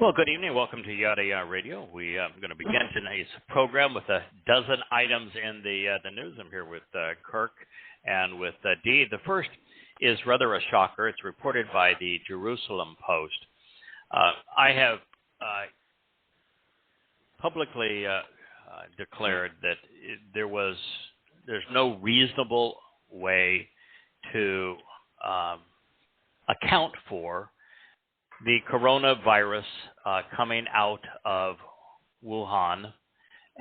Well, good evening. Welcome to Yada Yahowah Radio. We are going to begin today's program with a dozen items in the news. I'm here with Kirk and with Dee. The first is rather a shocker. It's reported by the Jerusalem Post. I have publicly declared that there's no reasonable way to account for the coronavirus coming out of Wuhan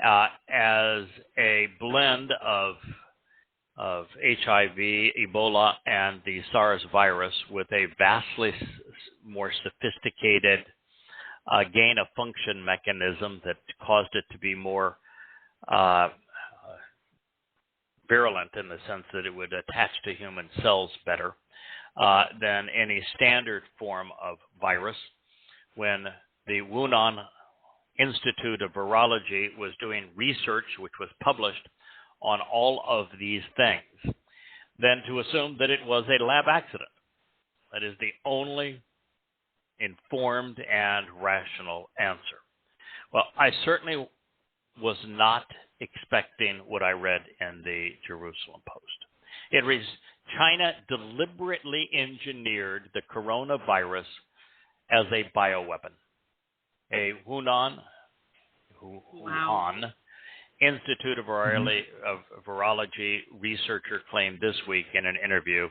as a blend of HIV, Ebola, and the SARS virus with a vastly more sophisticated gain-of-function mechanism that caused it to be more virulent in the sense that it would attach to human cells better than any standard form of virus. When the Wuhan Institute of Virology was doing research, which was published on all of these things, then to assume that it was a lab accident. That is the only informed and rational answer. Well, I certainly was not expecting what I read in the Jerusalem Post. It reads, China deliberately engineered the coronavirus as a bioweapon. A Wuhan Institute of Virology researcher claimed this week in an interview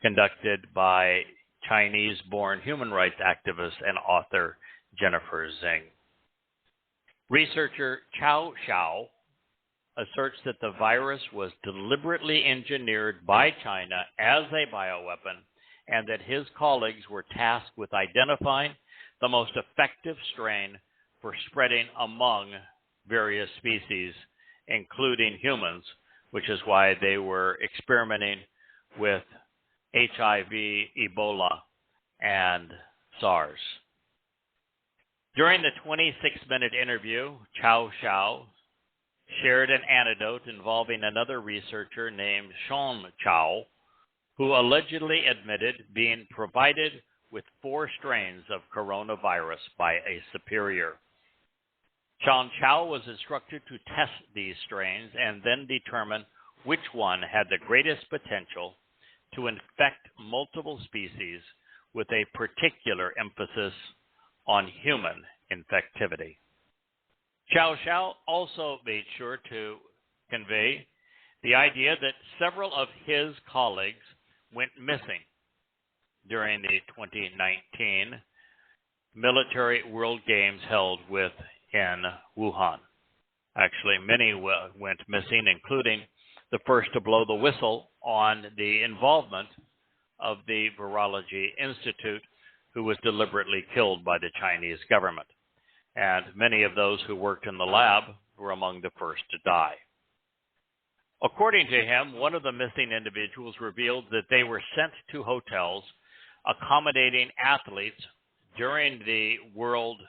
conducted by Chinese-born human rights activist and author Jennifer Zheng. Researcher Chao Xiao asserts that the virus was deliberately engineered by China as a bioweapon and that his colleagues were tasked with identifying the most effective strain for spreading among various species, including humans, which is why they were experimenting with HIV, Ebola, and SARS. During the 26-minute interview, Chao Xiao shared an anecdote involving another researcher named Sean Chao, who allegedly admitted being provided with 4 strains of coronavirus by a superior. Sean Chao was instructed to test these strains and then determine which one had the greatest potential to infect multiple species with a particular emphasis on human infectivity. Chao Xiao also made sure to convey the idea that several of his colleagues went missing during the 2019 military World Games held in Wuhan. Actually, many went missing, including the first to blow the whistle on the involvement of the Virology Institute, who was deliberately killed by the Chinese government. And many of those who worked in the lab were among the first to die. According to him, one of the missing individuals revealed that they were sent to hotels accommodating athletes during the World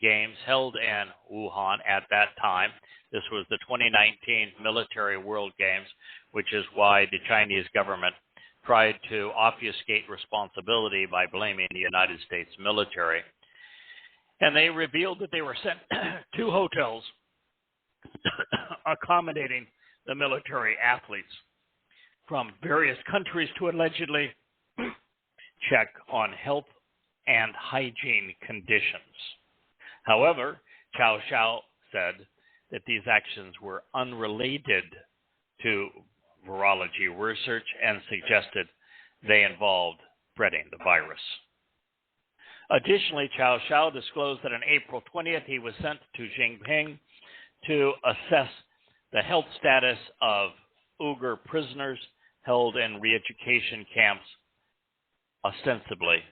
Games held in Wuhan at that time. This was the 2019 Military World Games, which is why the Chinese government tried to obfuscate responsibility by blaming the United States military. And they revealed that they were sent to hotels accommodating the military athletes from various countries to allegedly check on health and hygiene conditions. However, Chao Xiao said that these actions were unrelated to virology research and suggested they involved spreading the virus. Additionally, Chao Xiao disclosed that on April 20th, he was sent to Jinping to assess the health status of Uyghur prisoners held in re-education camps, ostensibly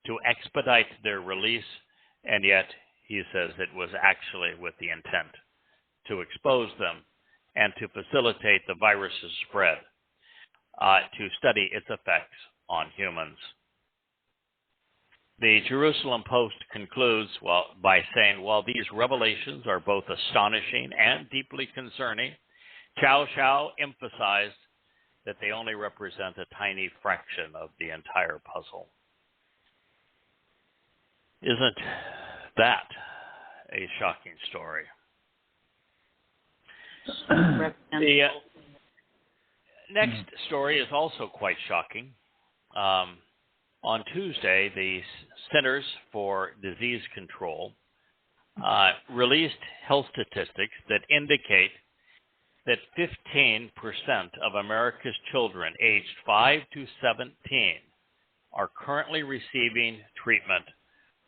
to expedite their release, and yet he says it was actually with the intent to expose them and to facilitate the virus's spread, to study its effects on humans. The Jerusalem Post concludes by saying, while these revelations are both astonishing and deeply concerning, Chao Xiao emphasized that they only represent a tiny fraction of the entire puzzle. Isn't that a shocking story? The next story is also quite shocking. On Tuesday, the Centers for Disease Control released health statistics that indicate that 15% of America's children aged 5 to 17 are currently receiving treatment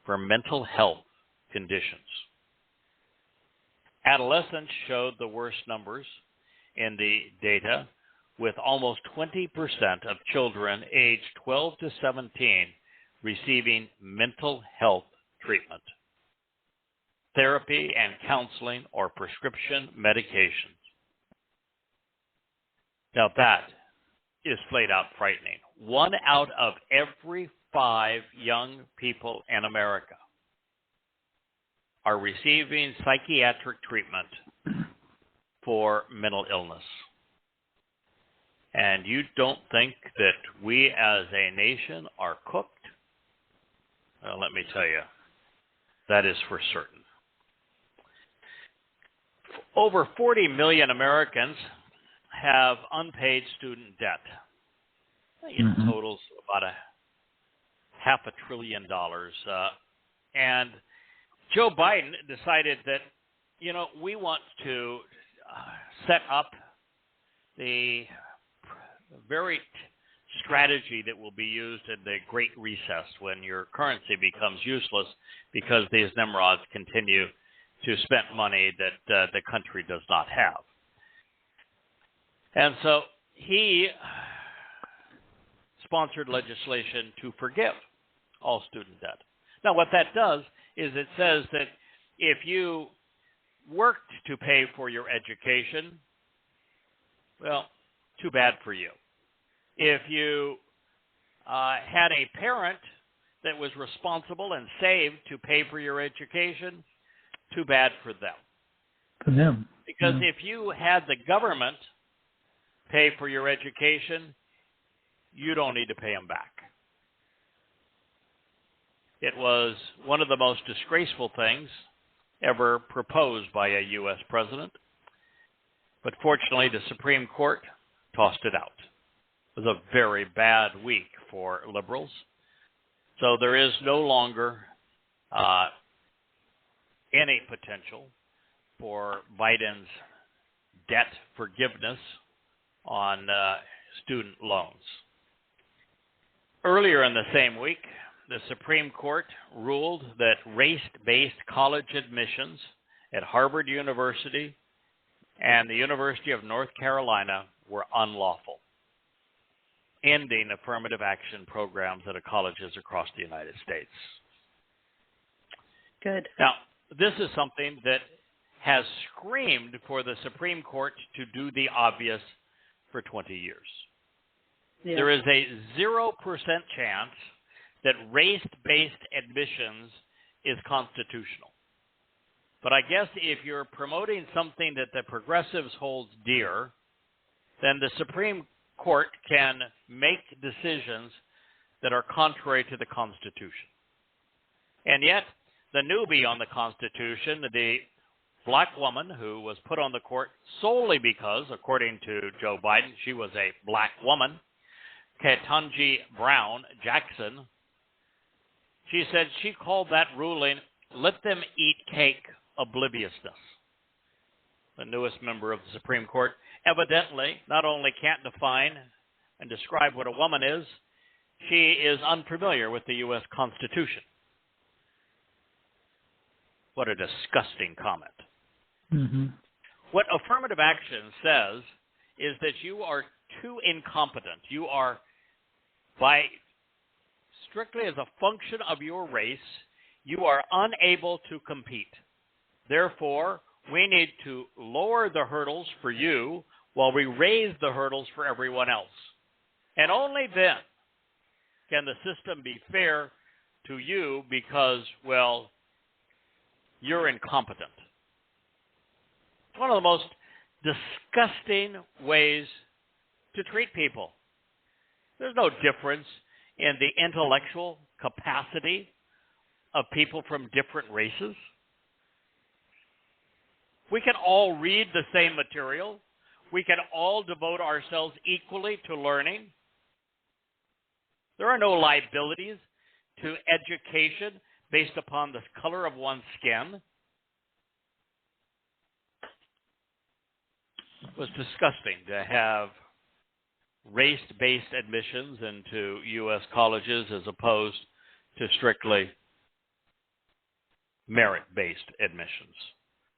for mental health conditions. Adolescents showed the worst numbers in the data, with almost 20% of children aged 12 to 17 receiving mental health treatment, therapy and counseling, or prescription medications. Now that is flat out frightening. 1 out of every 5 young people in America are receiving psychiatric treatment for mental illness. And you don't think that we as a nation are cooked? Well, let me tell you, that is for certain. Over 40 million Americans have unpaid student debt. It totals about $500 billion. And Joe Biden decided that, we want to set up the very strategy that will be used in the Great Recess when your currency becomes useless because these Nimrods continue to spend money that the country does not have. And so he sponsored legislation to forgive all student debt. Now, what that does is it says that if you worked to pay for your education, well, too bad for you. If you had a parent that was responsible and saved to pay for your education, too bad for them. For them. Because if you had the government pay for your education, you don't need to pay them back. It was one of the most disgraceful things ever proposed by a U.S. president. But fortunately, the Supreme Court tossed it out. It was a very bad week for liberals. So there is no longer any potential for Biden's debt forgiveness on student loans. Earlier in the same week, the Supreme Court ruled that race-based college admissions at Harvard University and the University of North Carolina were unlawful, ending affirmative action programs at colleges across the United States. Good. Now, this is something that has screamed for the Supreme Court to do the obvious for 20 years. Yeah. There is a 0% chance that race-based admissions is constitutional. But I guess if you're promoting something that the progressives hold dear, then the Supreme Court can make decisions that are contrary to the Constitution. And yet, the newbie on the Constitution, the black woman who was put on the court solely because, according to Joe Biden, she was a black woman, Ketanji Brown Jackson, she said she called that ruling, "Let them eat cake obliviousness." The newest member of the Supreme Court evidently not only can't define and describe what a woman is, she is unfamiliar with the U.S. Constitution. What a disgusting comment. Mm-hmm. What affirmative action says is that you are too incompetent. You are, by strictly as a function of your race, you are unable to compete. Therefore, we need to lower the hurdles for you while we raise the hurdles for everyone else. And only then can the system be fair to you because, well, you're incompetent. It's one of the most disgusting ways to treat people. There's no difference in the intellectual capacity of people from different races. We can all read the same material. We can all devote ourselves equally to learning. There are no liabilities to education based upon the color of one's skin. It was disgusting to have race-based admissions into U.S. colleges as opposed to strictly merit-based admissions.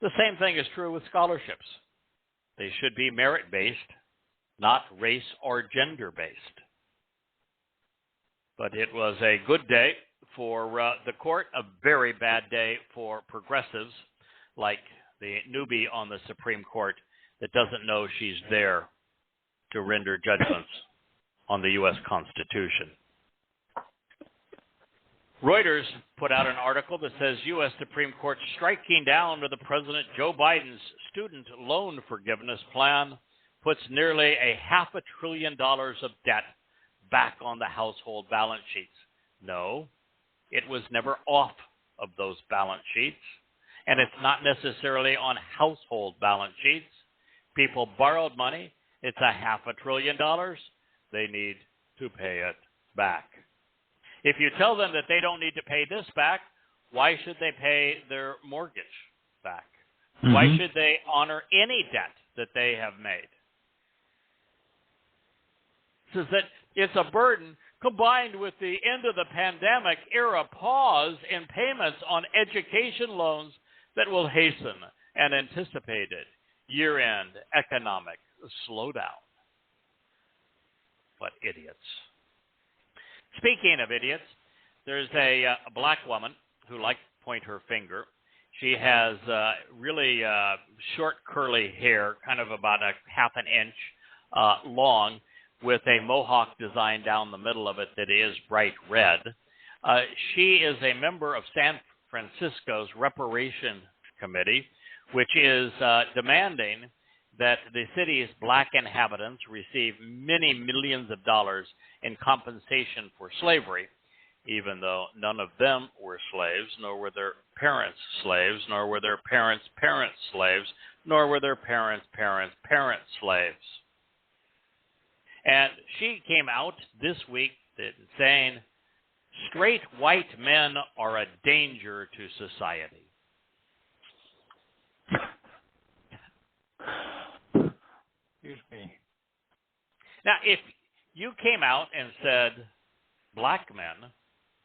The same thing is true with scholarships. They should be merit-based, not race or gender-based. But it was a good day for the court, a very bad day for progressives like the newbie on the Supreme Court that doesn't know she's there to render judgments on the U.S. Constitution. Reuters put out an article that says U.S. Supreme Court striking down to the President Joe Biden's student loan forgiveness plan puts nearly $500 billion of debt back on the household balance sheets. No, it was never off of those balance sheets, and it's not necessarily on household balance sheets. People borrowed money. It's $500 billion. They need to pay it back. If you tell them that they don't need to pay this back, why should they pay their mortgage back? Mm-hmm. Why should they honor any debt that they have made? It says that it's a burden combined with the end of the pandemic era pause in payments on education loans that will hasten an anticipated year-end economic slowdown. What idiots. Speaking of idiots, there's a black woman who likes to point her finger. She has really short, curly hair, kind of about a half an inch long, with a mohawk design down the middle of it that is bright red. She is a member of San Francisco's Reparation Committee, which is demanding that the city's black inhabitants receive many millions of dollars in compensation for slavery, even though none of them were slaves, nor were their parents slaves, nor were their parents' parents slaves, nor were their parents' parents' parents slaves. And she came out this week saying, straight white men are a danger to society. Excuse me. Now, if you came out and said black men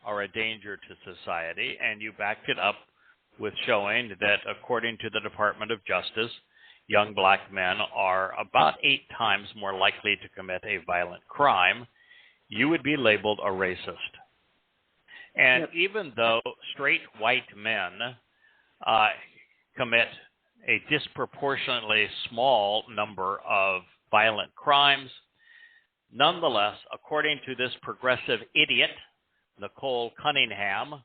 are a danger to society, and you backed it up with showing that, according to the Department of Justice, young black men are about 8 times more likely to commit a violent crime, you would be labeled a racist. And yep. Even though straight white men commit a disproportionately small number of violent crimes, nonetheless, according to this progressive idiot, Nicole Cunningham,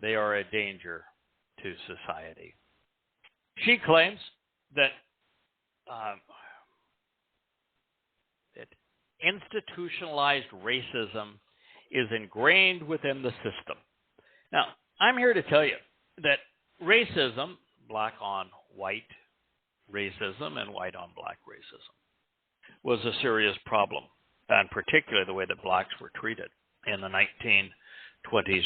they are a danger to society. She claims that institutionalized racism is ingrained within the system. Now, I'm here to tell you that racism, black on white racism and white on black racism, was a serious problem, and particularly the way that blacks were treated in the 1920s,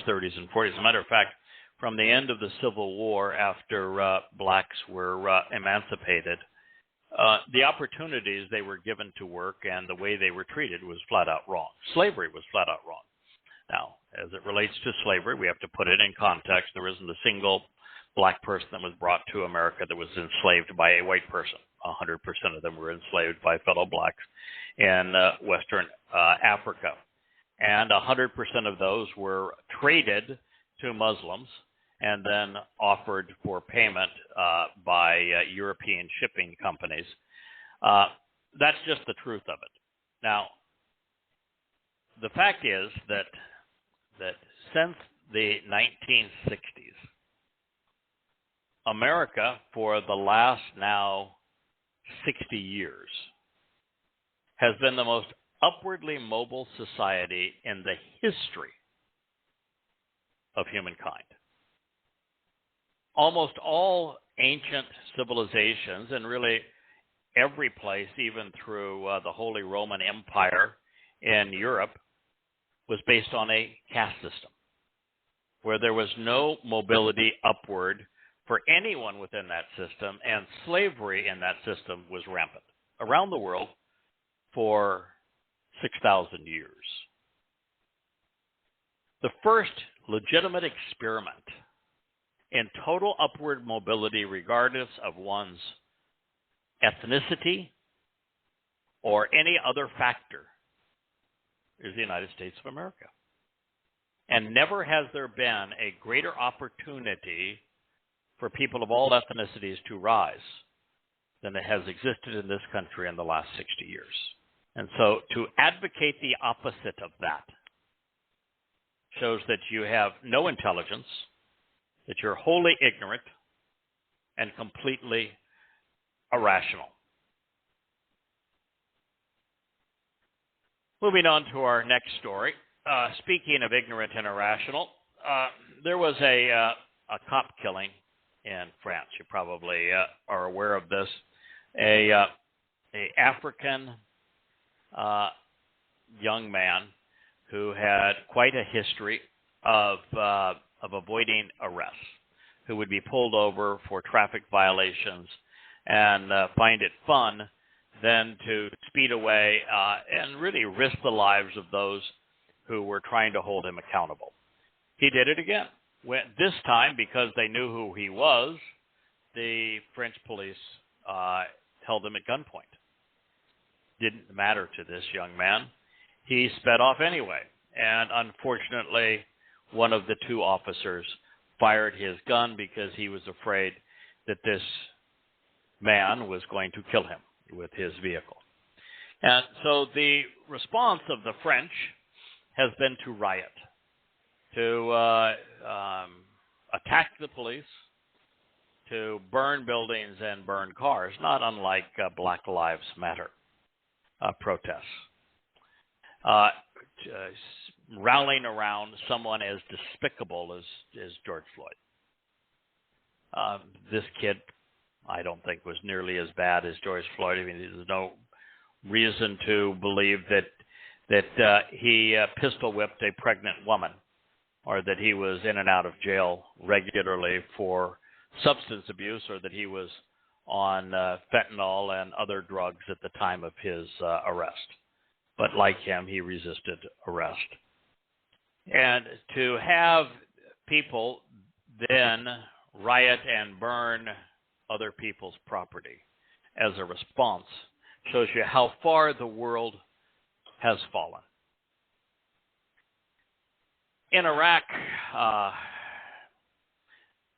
30s, and 40s. As a matter of fact, from the end of the Civil War, after blacks were emancipated, the opportunities they were given to work and the way they were treated was flat out wrong. Slavery was flat out wrong. Now, as it relates to slavery, we have to put it in context. There isn't a single black person that was brought to America that was enslaved by a white person. 100% of them were enslaved by fellow blacks in Western Africa. And 100% of those were traded to Muslims and then offered for payment by European shipping companies. That's just the truth of it. Now, the fact is that since the 1960s, America, for the last now 60 years, has been the most upwardly mobile society in the history of humankind. Almost all ancient civilizations, and really every place, even through the Holy Roman Empire in Europe, was based on a caste system, where there was no mobility upward for anyone within that system, and slavery in that system was rampant around the world for 6,000 years. The first legitimate experiment in total upward mobility, regardless of one's ethnicity or any other factor, is the United States of America. And never has there been a greater opportunity for people of all ethnicities to rise than it has existed in this country in the last 60 years. And so to advocate the opposite of that shows that you have no intelligence, that you're wholly ignorant, and completely irrational. Moving on to our next story. Speaking of ignorant and irrational, there was a cop killing in France. You probably are aware of this. A African young man who had quite a history of avoiding arrest, who would be pulled over for traffic violations and find it fun then to speed away and really risk the lives of those who were trying to hold him accountable. He did it again. This time, because they knew who he was, the French police held him at gunpoint. Didn't matter to this young man. He sped off anyway. And unfortunately, one of the two officers fired his gun because he was afraid that this man was going to kill him with his vehicle. And so the response of the French has been to riot, to attack the police, to burn buildings and burn cars, not unlike Black Lives Matter protests. Rallying around someone as despicable as George Floyd. This kid, I don't think, was nearly as bad as George Floyd. I mean, there's no reason to believe that he pistol whipped a pregnant woman, or that he was in and out of jail regularly for substance abuse, or that he was on fentanyl and other drugs at the time of his arrest. But like him, he resisted arrest. And to have people then riot and burn other people's property as a response shows you how far the world has fallen. In Iraq,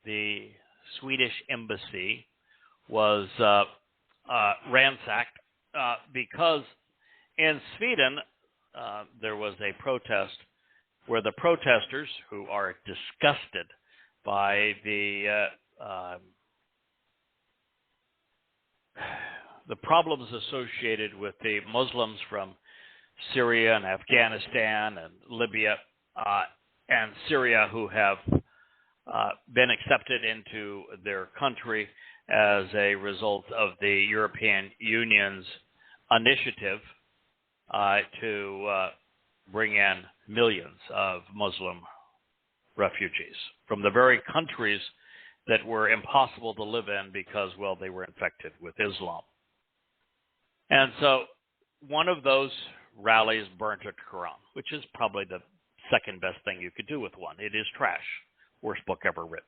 the Swedish embassy was ransacked because in Sweden there was a protest where the protesters, who are disgusted by the problems associated with the Muslims from Syria and Afghanistan and Libya and Syria, who have been accepted into their country as a result of the European Union's initiative to bring in millions of Muslim refugees from the very countries that were impossible to live in because, well, they were infected with Islam. And so one of those rallies burnt a Quran, which is probably the second best thing you could do with one. It is trash. Worst book ever written.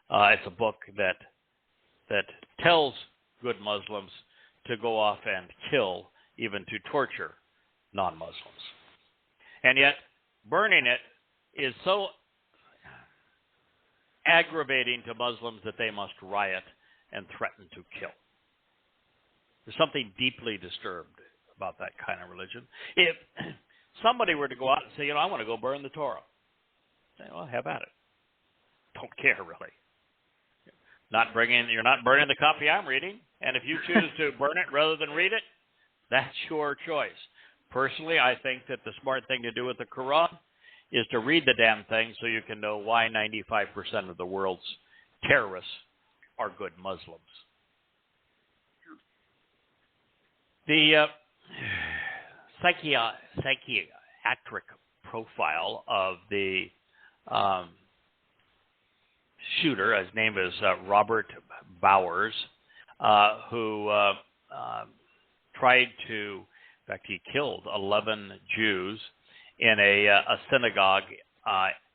It's a book that tells good Muslims to go off and kill, even to torture non-Muslims. And yet, burning it is so aggravating to Muslims that they must riot and threaten to kill. There's something deeply disturbed about that kind of religion. If somebody were to go out and say, I want to go burn the Torah, say, well, have at it. Don't care, really. You're not burning the copy I'm reading, and if you choose to burn it rather than read it, that's your choice. Personally, I think that the smart thing to do with the Quran is to read the damn thing so you can know why 95% of the world's terrorists are good Muslims. The psychiatric profile of the shooter, his name is Robert Bowers, who tried to, in fact, he killed 11 Jews in a synagogue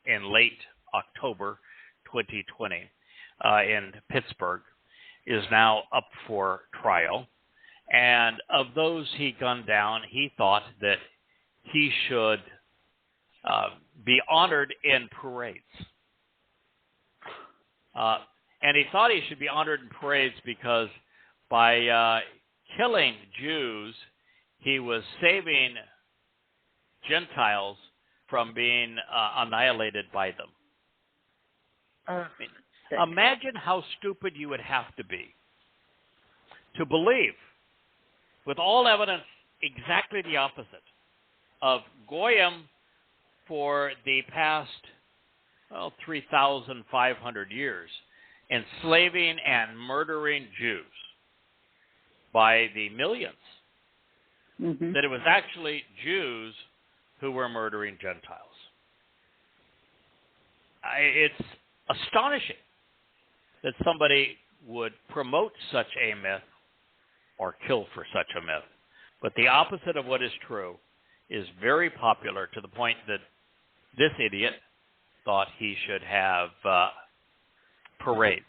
in late October 2020 in Pittsburgh, is now up for trial. And of those he gunned down, he thought that he should be honored in parades. And he thought he should be honored in parades because by killing Jews, he was saving Gentiles from being annihilated by them. Imagine how stupid you would have to be to believe, with all evidence, exactly the opposite of Goyim for the past 3,500 years, enslaving and murdering Jews by the millions, that it was actually Jews who were murdering Gentiles. It's astonishing that somebody would promote such a myth or kill for such a myth. But the opposite of what is true is very popular, to the point that this idiot thought he should have parades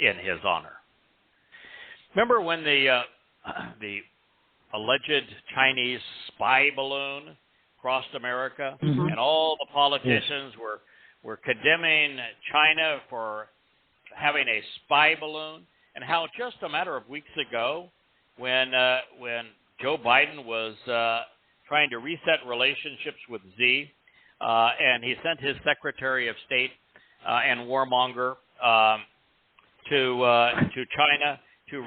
in his honor. Remember when the alleged Chinese spy balloon crossed America, and all the politicians were condemning China for having a spy balloon, and how just a matter of weeks ago, when Joe Biden was trying to reset relationships with Xi, and he sent his Secretary of State and warmonger to China to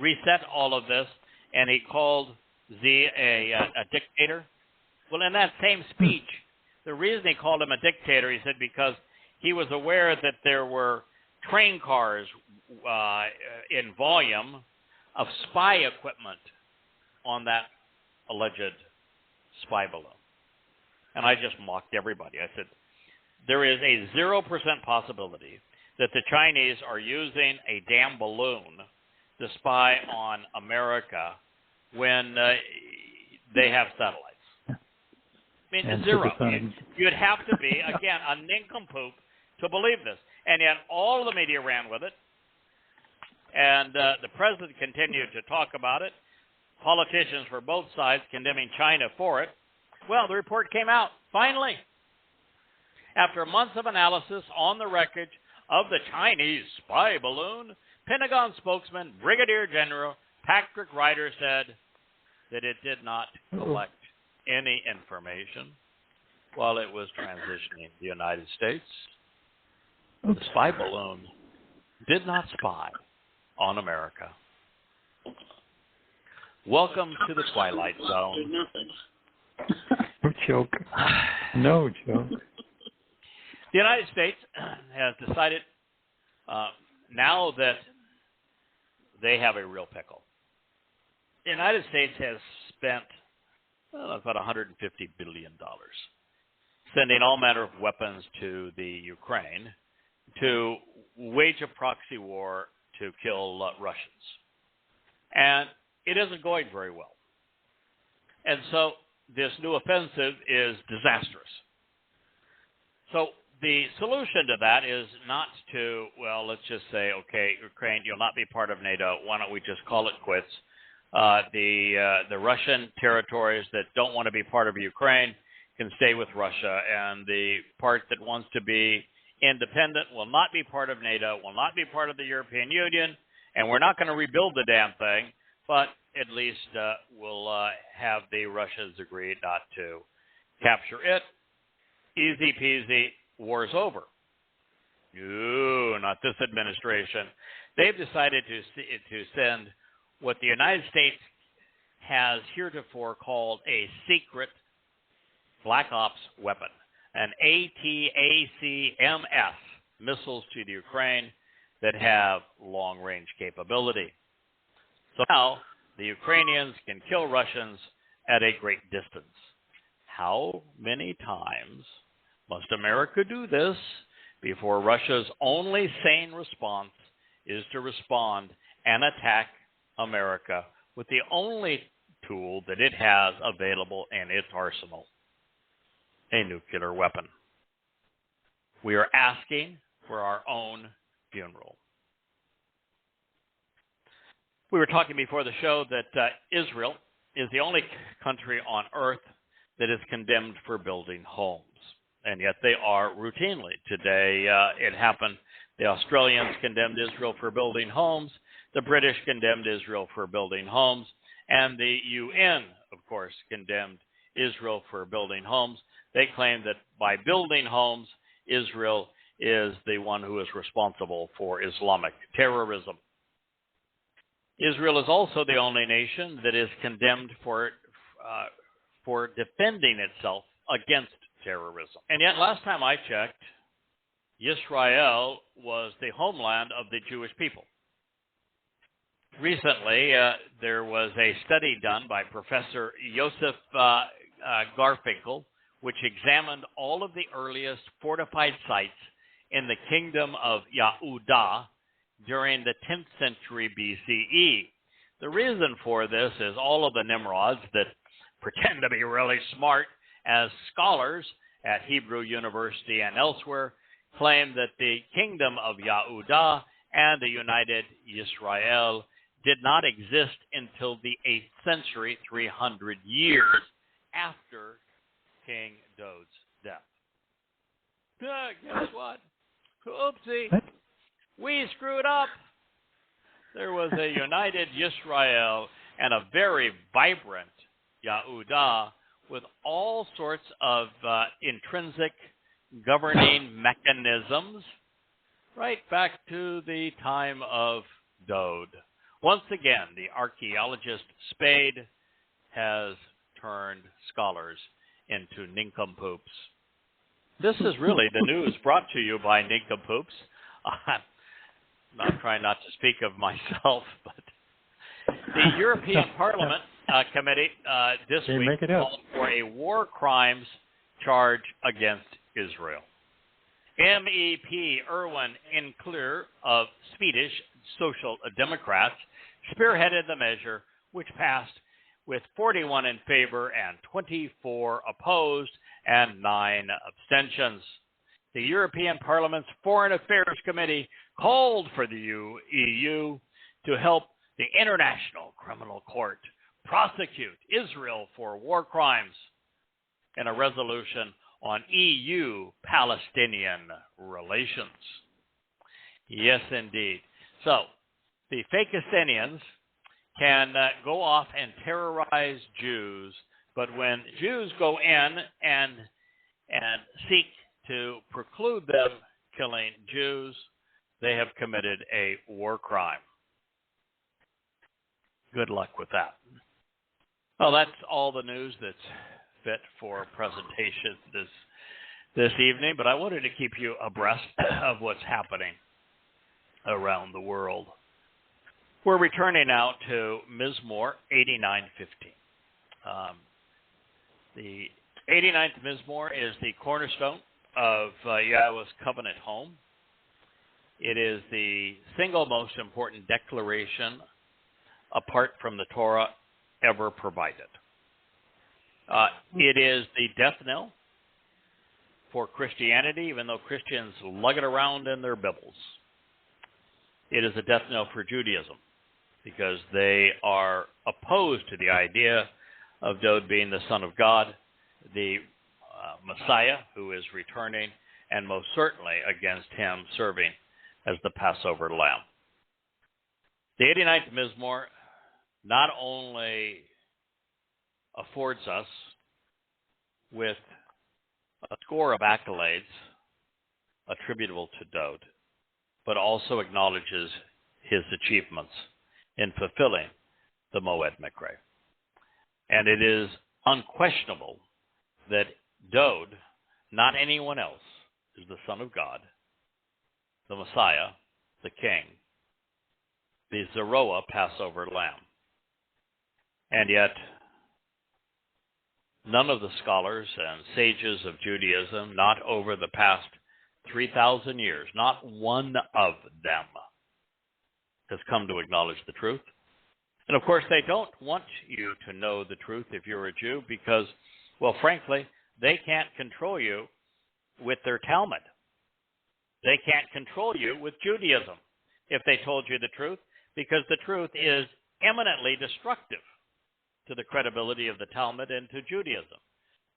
reset all of this, and he called Xi a dictator. Well, in that same speech, the reason he called him a dictator, he said, because he was aware that there were train cars in volume of spy equipment on that alleged spy balloon. And I just mocked everybody. I said, there is a 0% possibility that the Chinese are using a damn balloon to spy on America when they have satellites. I mean, zero. You'd have to be, again, a nincompoop to believe this. And yet all the media ran with it. And the president continued to talk about it. Politicians for both sides condemning China for it. Well, the report came out, finally. After months of analysis on the wreckage of the Chinese spy balloon, Pentagon spokesman Brigadier General Patrick Ryder said that it did not collect any information while it was transitioning the United States. The spy balloon did not spy on America. Welcome to the Twilight Zone. No joke. No joke. The United States has decided now that they have a real pickle. The United States has spent about $150 billion sending all manner of weapons to the Ukraine to wage a proxy war to kill Russians. And it isn't going very well. And so this new offensive is disastrous. So the solution to that is not to, well, let's just say, okay, Ukraine, you'll not be part of NATO. Why don't we just call it quits? The Russian territories that don't want to be part of Ukraine can stay with Russia, and the part that wants to be independent will not be part of NATO, will not be part of the European Union, and we're not going to rebuild the damn thing, but at least we'll have the Russians agree not to capture it. Easy peasy, war's over. No, not this administration. They've decided to send what the United States has heretofore called a secret Black Ops weapon, an ATACMS missiles to the Ukraine that have long-range capability. So now the Ukrainians can kill Russians at a great distance. How many times must America do this before Russia's only sane response is to respond and attack America with the only tool that it has available in its arsenal, a nuclear weapon? We are asking for our own funeral. We were talking before the show that Israel is the only country on earth that is condemned for building homes. And yet they are routinely. Today it happened. The Australians condemned Israel for building homes. The British condemned Israel for building homes. And the UN, of course, condemned Israel for building homes. They claim that by building homes, Israel is the one who is responsible for Islamic terrorism. Israel is also the only nation that is condemned for defending itself against terrorism. And yet, last time I checked, Israel was the homeland of the Jewish people. Recently, there was a study done by Professor Yosef Garfinkel, which examined all of the earliest fortified sites in the kingdom of Yehudah during the 10th century BCE. The reason for this is all of the Nimrods that pretend to be really smart as scholars at Hebrew University and elsewhere claim that the kingdom of Yehudah and the United Israel did not exist until the 8th century, 300 years after King Dowd's death. Guess what? Oopsie. What? We screwed up. There was a united Israel and a very vibrant Yehudah with all sorts of intrinsic governing mechanisms right back to the time of Dowd. Once again, the archaeologist Spade has turned scholars into nincompoops. This is really the news brought to you by nincompoops. I'm trying not to speak of myself, but the European Parliament Committee this week called for a war crimes charge against Israel. MEP Erwin Enkler of Swedish Social Democrats spearheaded the measure, which passed with 41 in favor and 24 opposed and 9 abstentions. The European Parliament's Foreign Affairs Committee called for the EU to help the International Criminal Court prosecute Israel for war crimes in a resolution on EU-Palestinian relations. Yes, indeed. So, the Fakistinians can go off and terrorize Jews, but when Jews go in and seek to preclude them killing Jews, they have committed a war crime. Good luck with that. Well, that's all the news that's fit for presentation this evening, but I wanted to keep you abreast of what's happening around the world. We're returning now to Mizmor 89:15. The 89th Mizmor is the cornerstone of Yahweh's covenant home. It is the single most important declaration apart from the Torah ever provided. It is the death knell for Christianity, even though Christians lug it around in their Bibles. It is a death knell for Judaism because they are opposed to the idea of Dowd being the Son of God, the Messiah who is returning, and most certainly against him serving as the Passover lamb. The 89th Mizmor not only affords us with a score of accolades attributable to Dowd, but also acknowledges his achievements in fulfilling the Moed Mikra. And it is unquestionable that Dowd, not anyone else, is the Son of God, the Messiah, the King, the Zeroah Passover Lamb. And yet, none of the scholars and sages of Judaism, not over the past 3,000 years, not one of them has come to acknowledge the truth. And of course, they don't want you to know the truth if you're a Jew because, well, frankly, they can't control you with their Talmud. They can't control you with Judaism if they told you the truth, because the truth is eminently destructive to the credibility of the Talmud and to Judaism.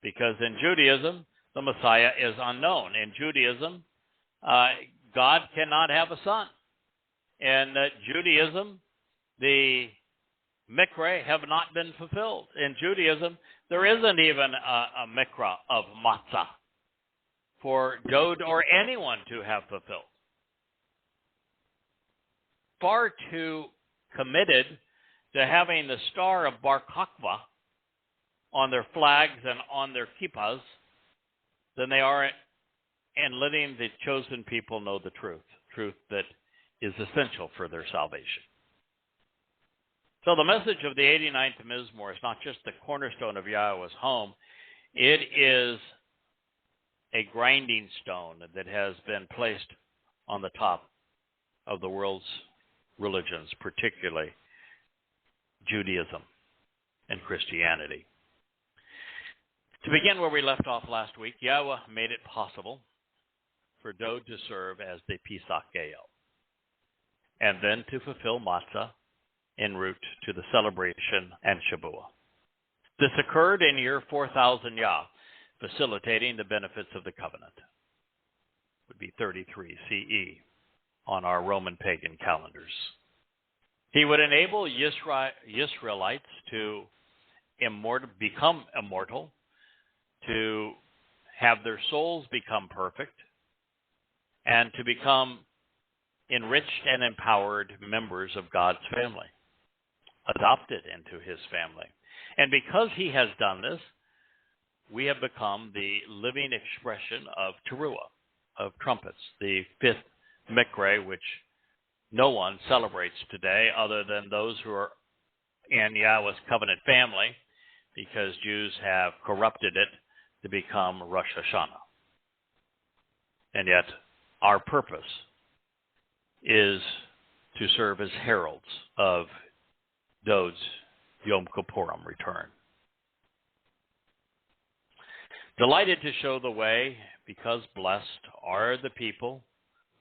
Because in Judaism, the Messiah is unknown. In Judaism, God cannot have a son. In Judaism, the Mikra have not been fulfilled. In Judaism, there isn't even a Mikra of Matsa for Dowd or anyone to have fulfilled. Far too committed to having the star of Bar Kokhba on their flags and on their kippas than they are in letting the chosen people know the truth that is essential for their salvation. So the message of the 89th Mizmor is not just the cornerstone of Yahweh's home. It is a grinding stone that has been placed on the top of the world's religions, particularly Judaism and Christianity. To begin where we left off last week, Yahweh made it possible for Dowd to serve as the Pesach Gael, and then to fulfill Matsa en route to the celebration and Shabuah. This occurred in year 4000 Yah, facilitating the benefits of the covenant. It would be 33 CE on our Roman pagan calendars. He would enable Israelites to become immortal, to have their souls become perfect, and to become enriched and empowered members of God's family, adopted into his family. And because he has done this, we have become the living expression of Towrah, of trumpets, the fifth Mikra, which no one celebrates today other than those who are in Yahweh's covenant family, because Jews have corrupted it to become Rosh Hashanah. And yet, our purpose is to serve as heralds of Dowd's Yom Kippurim return. Delighted to show the way, because blessed are the people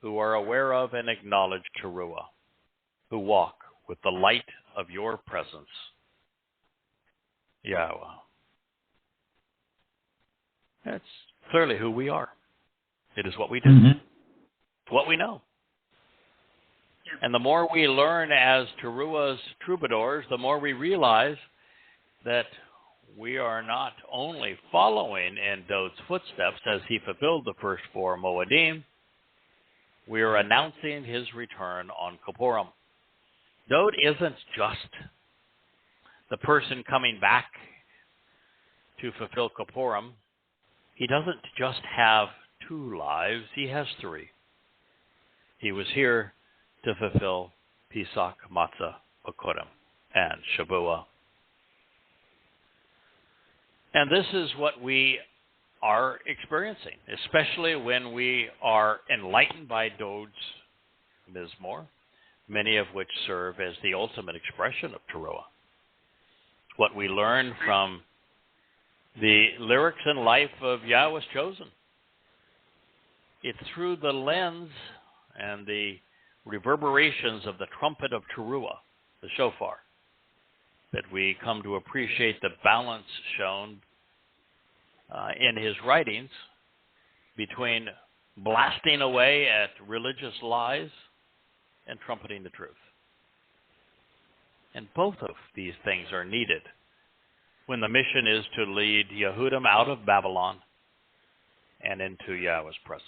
who are aware of and acknowledge Towrah, who walk with the light of your presence, Yahweh. That's clearly who we are. It is what we do. It's what we know. And the more we learn as Towrah's troubadours, the more we realize that we are not only following in Dowd's footsteps as he fulfilled the first four Moedim, we are announcing his return on Kippurim. Dowd isn't just the person coming back to fulfill Kippurim. He doesn't just have two lives, he has three. He was here to fulfill Pesach, Matsa, Bikurim, and Shabuah. And this is what we are experiencing, especially when we are enlightened by Dowd's Mizmor, many of which serve as the ultimate expression of Towrah. What we learn from the lyrics and life of Yahweh's chosen. It's through the lens and the reverberations of the trumpet of Towrah, the shofar, that we come to appreciate the balance shown in his writings between blasting away at religious lies and trumpeting the truth. And both of these things are needed when the mission is to lead Yehudim out of Babylon and into Yahweh's presence.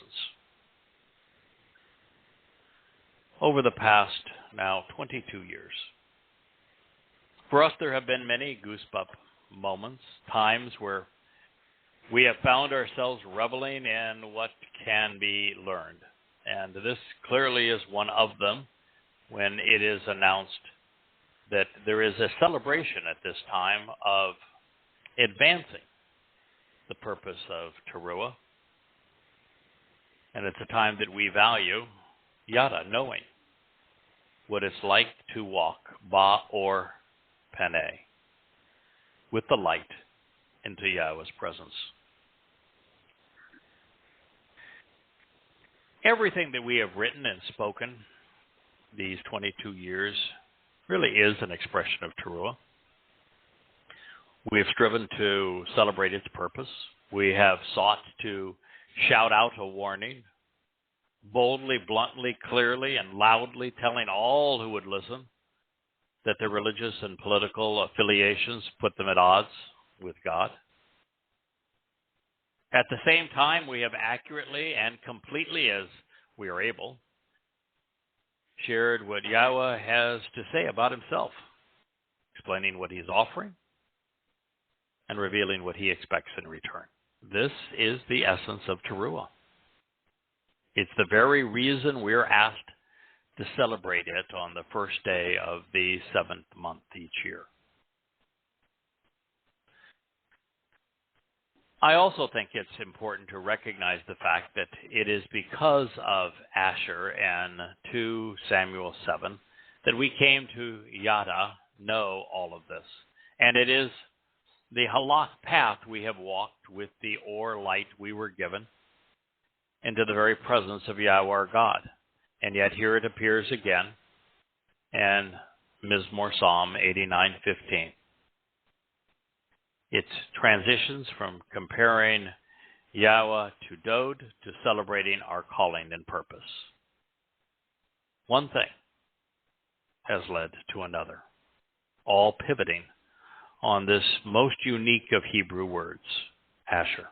Over the past, now 22 years, for us there have been many goosebump moments, times where we have found ourselves reveling in what can be learned. And this clearly is one of them when it is announced that there is a celebration at this time of advancing the purpose of Towrah. And it's a time that we value Yada, knowing what it's like to walk Ba or Pene with the light into Yahweh's presence. Everything that we have written and spoken these 22 years really is an expression of Towrah. We have striven to celebrate its purpose. We have sought to shout out a warning, boldly, bluntly, clearly, and loudly telling all who would listen that their religious and political affiliations put them at odds with God. At the same time, we have accurately and completely, as we are able, shared what Yahweh has to say about himself, explaining what he's offering and revealing what he expects in return. This is the essence of Towrah. It's the very reason we're asked to celebrate it on the first day of the 7th month each year. I also think it's important to recognize the fact that it is because of Asher and 2 Samuel 7 that we came to Yada know all of this. And it is the halach path we have walked with the or light we were given into the very presence of Yahweh our God. And yet here it appears again in Mizmor Psalm 89:15. It transitions from comparing Yahweh to Dowd to celebrating our calling and purpose. One thing has led to another, all pivoting on this most unique of Hebrew words, Asher.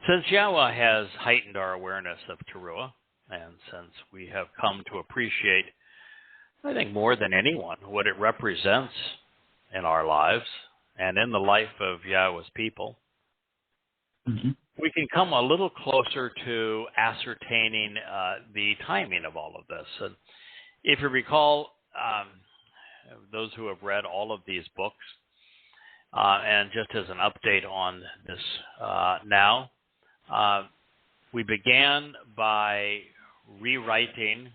Since Yahweh has heightened our awareness of Towrah, and since we have come to appreciate, I think more than anyone, what it represents in our lives and in the life of Yahweh's people, we can come a little closer to ascertaining the timing of all of this. And if you recall, those who have read all of these books, and just as an update on this now, we began by rewriting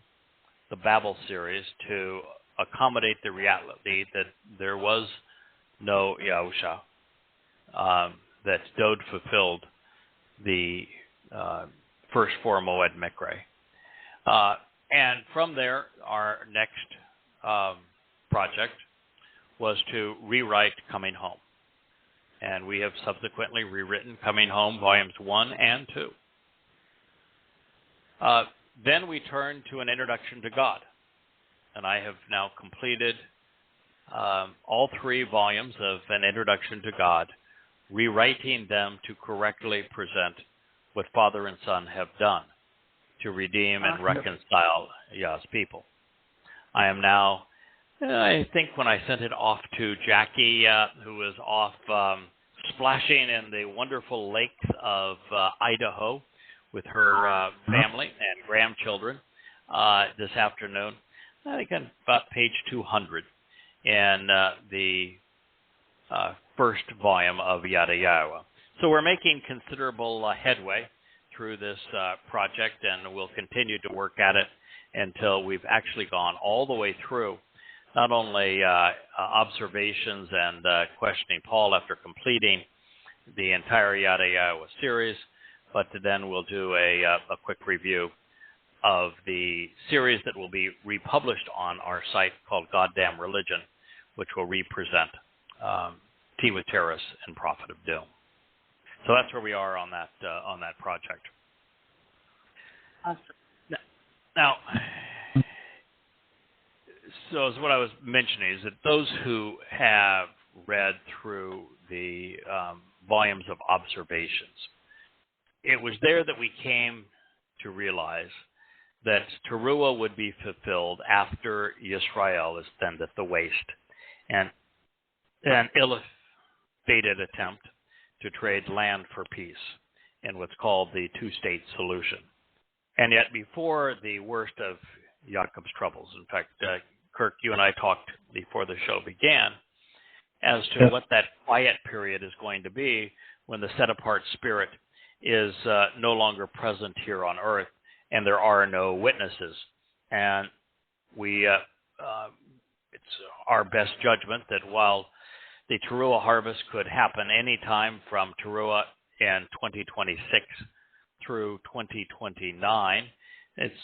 the Babel series to accommodate the reality that there was no Yahusha, that Dowd fulfilled the first 4 Moed Mikre. And from there, our next project was to rewrite Coming Home. And we have subsequently rewritten Coming Home, Volumes 1 and 2. Then we turned to an introduction to God. And I have now completed all 3 volumes of an introduction to God, rewriting them to correctly present what Father and Son have done to redeem and reconcile Yah's people. I am now, I think when I sent it off to Jackie, who was off splashing in the wonderful lakes of Idaho with her family and grandchildren this afternoon, I think on about page 200 in the first volume of Yada Yahowah. So we're making considerable headway through this project, and we'll continue to work at it until we've actually gone all the way through not only observations and questioning Paul after completing the entire Yada Yahowah series, but then we'll do a quick review of the series that will be republished on our site called Goddamn Religion, which will represent Tiwateris and Prophet of Doom. So that's where we are on that project. Awesome. Now, so as what I was mentioning is that those who have read through the volumes of observations, it was there that we came to realize that Towrah would be fulfilled after Yisrael is then at the waste. And an ill-fated attempt to trade land for peace in what's called the two-state solution. And yet before the worst of Jacob's troubles, in fact, Kirk, you and I talked before the show began as to what that quiet period is going to be when the set-apart spirit is no longer present here on earth and there are no witnesses. And it's our best judgment that while the Towrah harvest could happen anytime from Towrah in 2026 through 2029, it's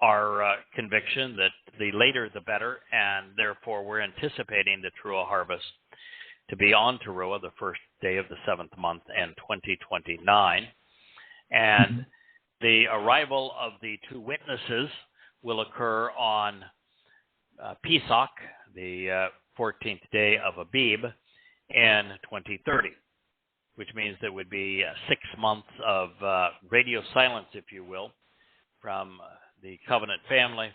our conviction that the later the better, and therefore we're anticipating the Towrah harvest to be on Towrah the first day of the 7th month in 2029. And the arrival of the two witnesses will occur on Pesach, the 14th day of Abib, in 2030, which means there would be 6 months of radio silence, if you will, from the covenant family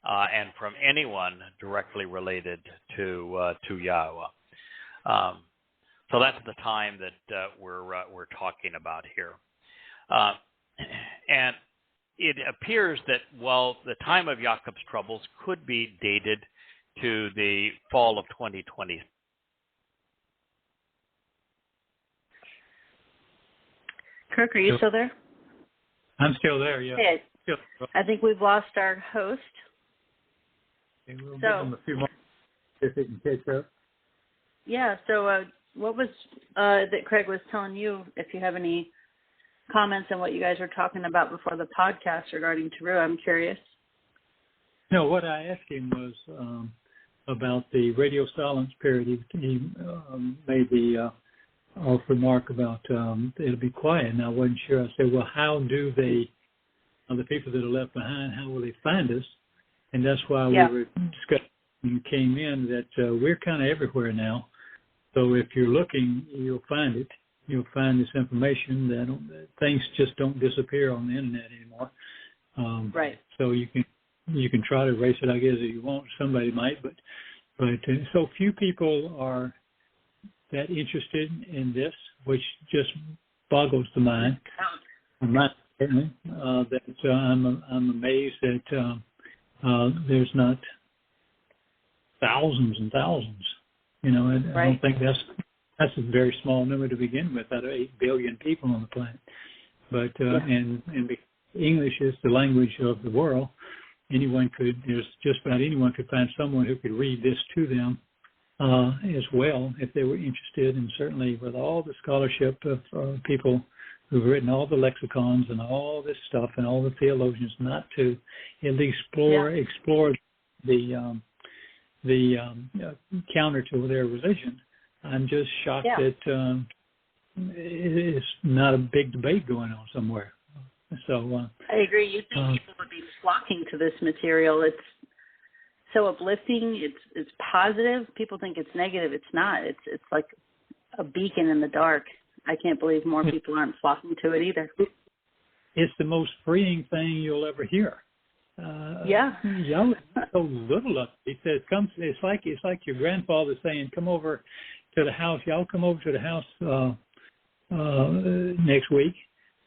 and from anyone directly related to Yahowah. So that's the time that we're talking about here. And it appears that while the time of Jacob's troubles could be dated to the fall of 2020. Kirk, are you still there? I'm still there, yeah. Okay. I think we've lost our host. Okay, we'll give them a few more if they can catch up. Yeah, so what was that Craig was telling you, if you have any comments on what you guys were talking about before the podcast regarding Towrah? I'm curious. No, what I asked him was about the radio silence period. He made the off remark about it'll be quiet, and I wasn't sure. I said, well, how do they, the people that are left behind, how will they find us? And that's why we were discussing when you came in that we're kind of everywhere now. So if you're looking, you'll find it. You'll find this information that things just don't disappear on the internet anymore. Right. So you can try to erase it, I guess, if you want. Somebody might, but so few people are that interested in this, which just boggles the mind. I'm not certainly that I'm amazed that there's not thousands and thousands. You know, I don't think that's a very small number to begin with out of 8 billion people on the planet. But and English is the language of the world. There's just about anyone could find someone who could read this to them as well if they were interested. And certainly with all the scholarship of people who've written all the lexicons and all this stuff and all the theologians, not to at least explore the counter to their religion. I'm just shocked that it's not a big debate going on somewhere. So I agree. You think people would be flocking to this material? It's so uplifting. It's positive. People think it's negative. It's not. It's like a beacon in the dark. I can't believe more people aren't flocking to it either. It's the most freeing thing you'll ever hear. Young, so little of it. He says, "Come." It's like your grandfather saying, "Come over to the house. Y'all come over to the house next week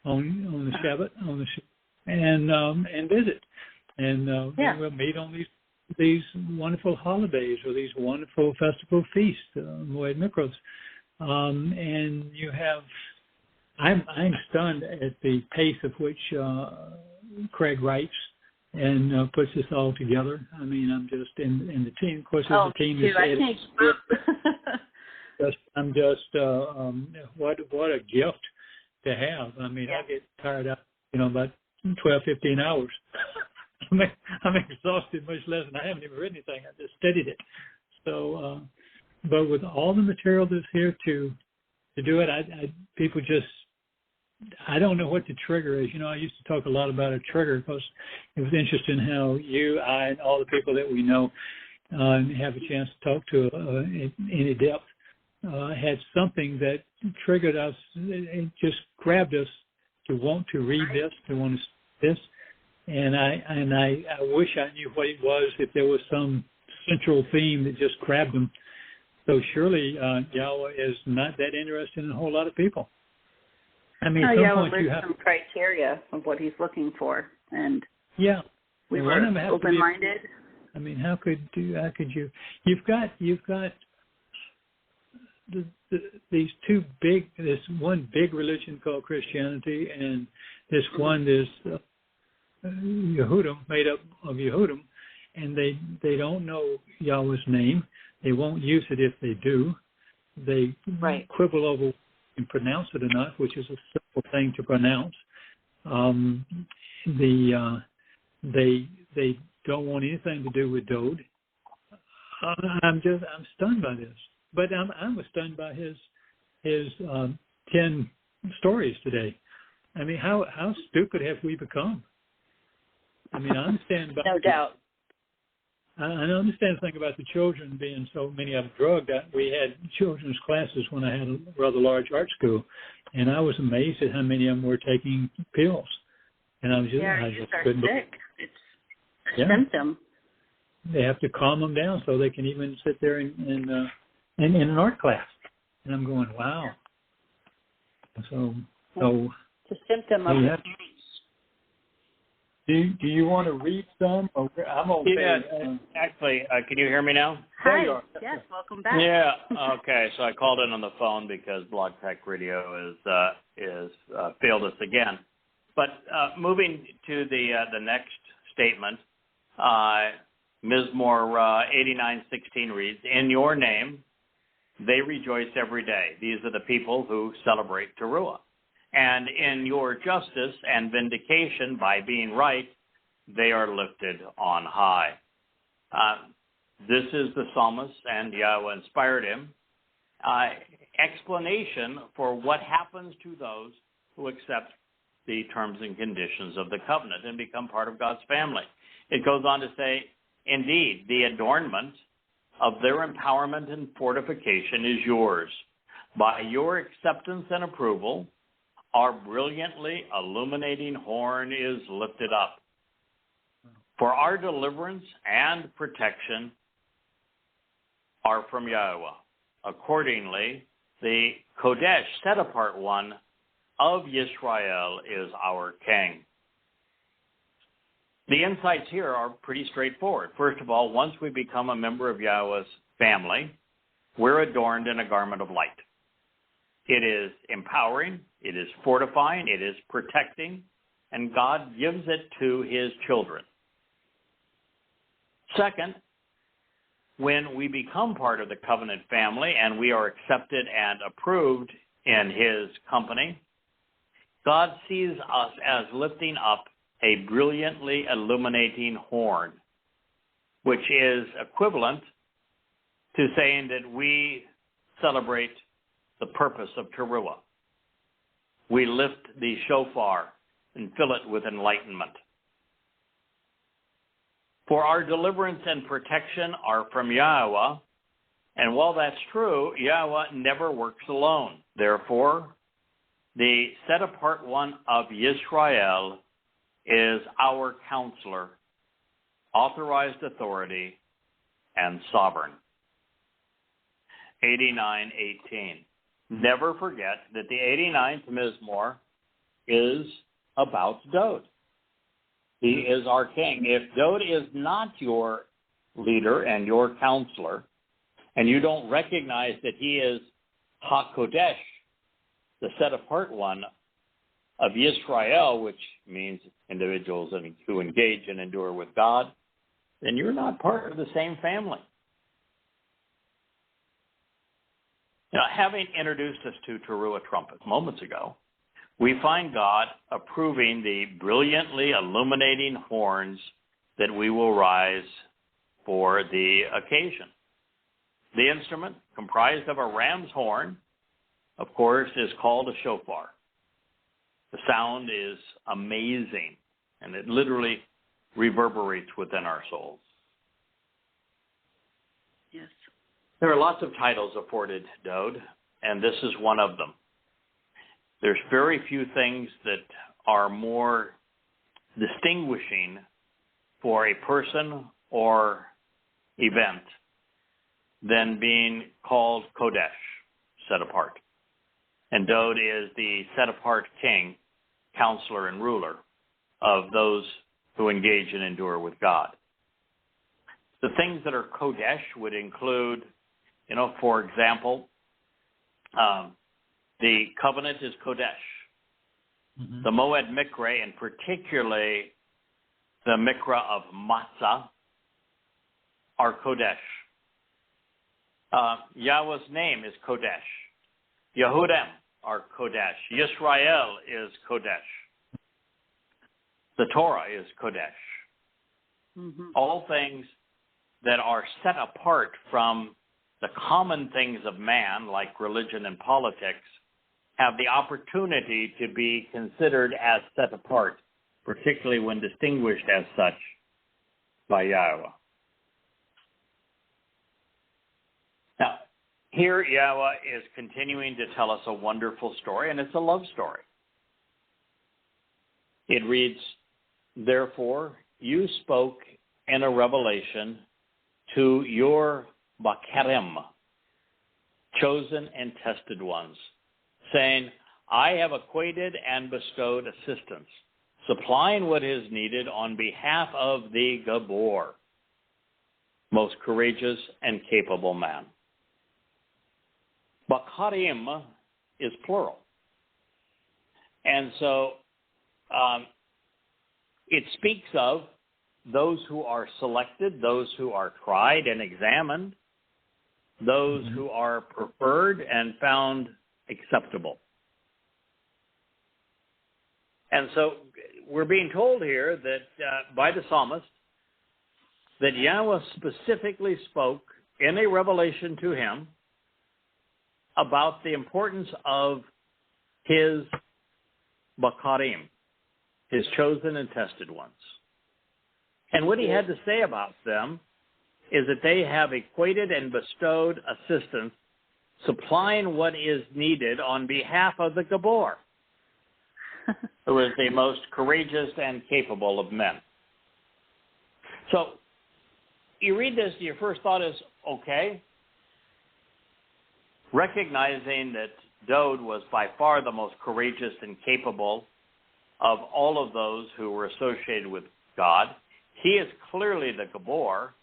on the Shabat and visit, and we'll meet on these wonderful holidays or these wonderful festival feasts, Moed Mikros." And you have, I'm stunned at the pace of which Craig writes and puts this all together. I mean, I'm just in the team. Of course, there's a team that I'm just what a gift to have. I mean, I get tired out, about 12, 15 hours. I'm exhausted much less, and I haven't even read anything. I just studied it. So, but with all the material that's here to do it, people just, I don't know what the trigger is. I used to talk a lot about a trigger because it was interesting how you, I, and all the people that we know have a chance to talk to in any depth had something that triggered us. It just grabbed us to want to read this, to want to see this. And I wish I knew what it was, if there was some central theme that just grabbed them. So surely Yahweh is not that interested in a whole lot of people. I mean, at some Yahweh point you lists have some criteria of what he's looking for, and we one of them were has to be- open-minded. I mean, how could you? You've got these two big. This one big religion called Christianity, and this one is Yehudim, made up of Yehudim, and they don't know Yahweh's name. They won't use it if they do. They quibble over and pronounce it or not, which is a simple thing to pronounce. They don't want anything to do with Dowd. I'm stunned by this. But I was stunned by his 10 stories today. I mean, how stupid have we become? I mean, I understand about no doubt. I understand the thing about the children being so many of them drugged. We had children's classes when I had a rather large art school, and I was amazed at how many of them were taking pills. And I was just, I just couldn't believe sick. It's a symptom. They have to calm them down so they can even sit there in an art class. And I'm going, wow. So it's a symptom of the Do you want to read some? I'm okay. Yeah, actually, can you hear me now? Hi. Yes, welcome back. Yeah. Okay. So I called in on the phone because Blog Talk Radio is failed us again. But moving to the next statement, Mizmor 89:16 reads, "In your name, they rejoice every day. These are the people who celebrate Towrah. And in your justice and vindication by being right, they are lifted on high." This is the psalmist, and Yahweh inspired him. Explanation for what happens to those who accept the terms and conditions of the covenant and become part of God's family. It goes on to say, "Indeed, the adornment of their empowerment and fortification is yours. By your acceptance and approval, our brilliantly illuminating horn is lifted up. For our deliverance and protection are from Yahweh. Accordingly, the Kodesh, set-apart one of Yisrael, is our king." The insights here are pretty straightforward. First of all, once we become a member of Yahweh's family, we're adorned in a garment of light. It is empowering, it is fortifying, it is protecting, and God gives it to his children. Second, when we become part of the covenant family and we are accepted and approved in his company, God sees us as lifting up a brilliantly illuminating horn, which is equivalent to saying that we celebrate the purpose of Towrah. We lift the shofar and fill it with enlightenment. For our deliverance and protection are from Yahweh, and while that's true, Yahweh never works alone. Therefore, the set-apart one of Yisrael is our counselor, authorized authority, and sovereign. 89:18. Never forget that the 89th Mizmor is about Dowd. He is our king. If Dowd is not your leader and your counselor, and you don't recognize that he is HaKodesh, the set-apart one of Yisrael, which means individuals who engage and endure with God, then you're not part of the same family. Now, having introduced us to Towrah trumpet moments ago, we find God approving the brilliantly illuminating horns that we will rise for the occasion. The instrument, comprised of a ram's horn, of course, is called a shofar. The sound is amazing, and it literally reverberates within our souls. Yes. There are lots of titles afforded Dowd, and this is one of them. There's very few things that are more distinguishing for a person or event than being called Kodesh, set apart. And Dowd is the set-apart king, counselor, and ruler of those who engage and endure with God. The things that are Kodesh would include, for example, the covenant is Kodesh. Mm-hmm. The Moed Mikra, and particularly the Mikra of Matsa, are Kodesh. Yahweh's name is Kodesh. Yehudim are Kodesh. Yisrael is Kodesh. The Torah is Kodesh. Mm-hmm. All things that are set apart from the common things of man, like religion and politics, have the opportunity to be considered as set apart, particularly when distinguished as such by Yahweh. Now, here Yahweh is continuing to tell us a wonderful story, and it's a love story. It reads, "Therefore, you spoke in a revelation to your Dabarym, chosen and tested ones, saying, I have acquainted and bestowed assistance, supplying what is needed on behalf of the Gabor, most courageous and capable man." Dabarym is plural. And so it speaks of those who are selected, those who are tried and examined, those who are preferred and found acceptable. And so we're being told here that by the psalmist that Yahweh specifically spoke in a revelation to him about the importance of his Dabarym, his chosen and tested ones. And what he had to say about them is that they have equated and bestowed assistance, supplying what is needed on behalf of the Gabor, who is the most courageous and capable of men. So you read this, your first thought is, okay, recognizing that Dowd was by far the most courageous and capable of all of those who were associated with God. He is clearly the Gabor,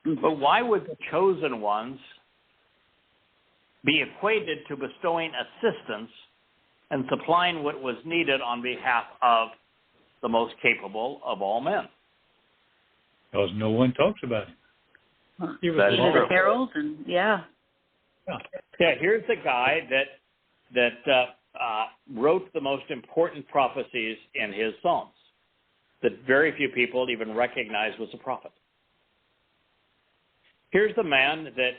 but why would the chosen ones be equated to bestowing assistance and supplying what was needed on behalf of the most capable of all men? Because no one talks about him. He was the herald, and yeah, here's the guy that wrote the most important prophecies in his Psalms that very few people even recognize was a prophet. Here's the man that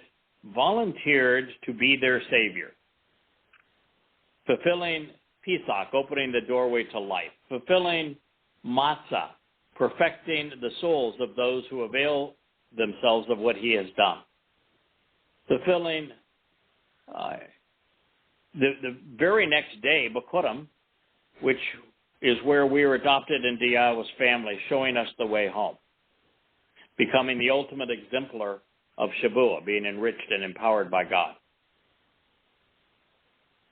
volunteered to be their savior, fulfilling Pesach, opening the doorway to life, fulfilling Matsa, perfecting the souls of those who avail themselves of what he has done, fulfilling the very next day, Bakurim, which is where we are adopted into Yahweh's family, showing us the way home, becoming the ultimate exemplar of Shabuah, being enriched and empowered by God.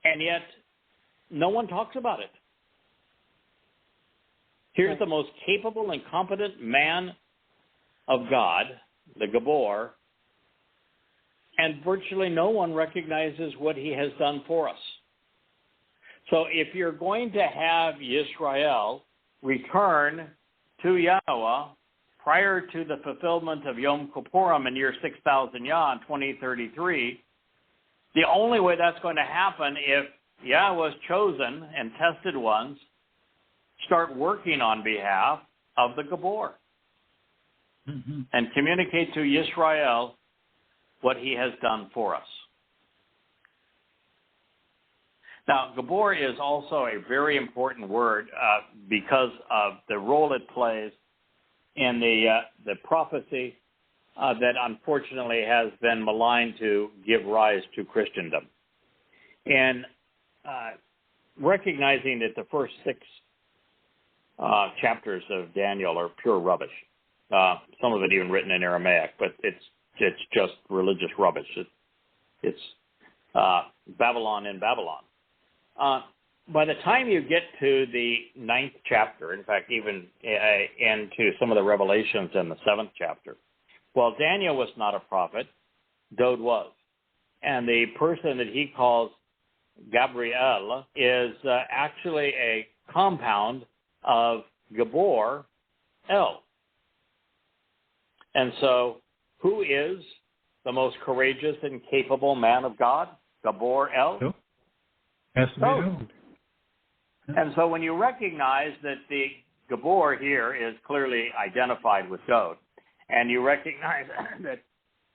And yet, no one talks about it. Here's the most capable and competent man of God, the Gabor, and virtually no one recognizes what he has done for us. So if you're going to have Yisrael return to Yahweh prior to the fulfillment of Yom Kippurim in year 6000 Yah in 2033, the only way that's going to happen if Yahweh's chosen and tested ones start working on behalf of the Gabor and communicate to Yisrael what he has done for us. Now, Gabor is also a very important word because of the role it plays in the prophecy that unfortunately has been maligned to give rise to Christendom. And recognizing that the first 6 chapters of Daniel are pure rubbish, some of it even written in Aramaic, but it's It's just religious rubbish. It's Babylon in Babylon. By the time you get to the 9th chapter, in fact, even into some of the revelations in the 7th chapter, well, Daniel was not a prophet, Dowd was. And the person that he calls Gabriel is actually a compound of Gabor El. And so, who is the most courageous and capable man of God? Gabor El? So, has to be Dowd. And so when you recognize that the Gabor here is clearly identified with Dowd, and you recognize that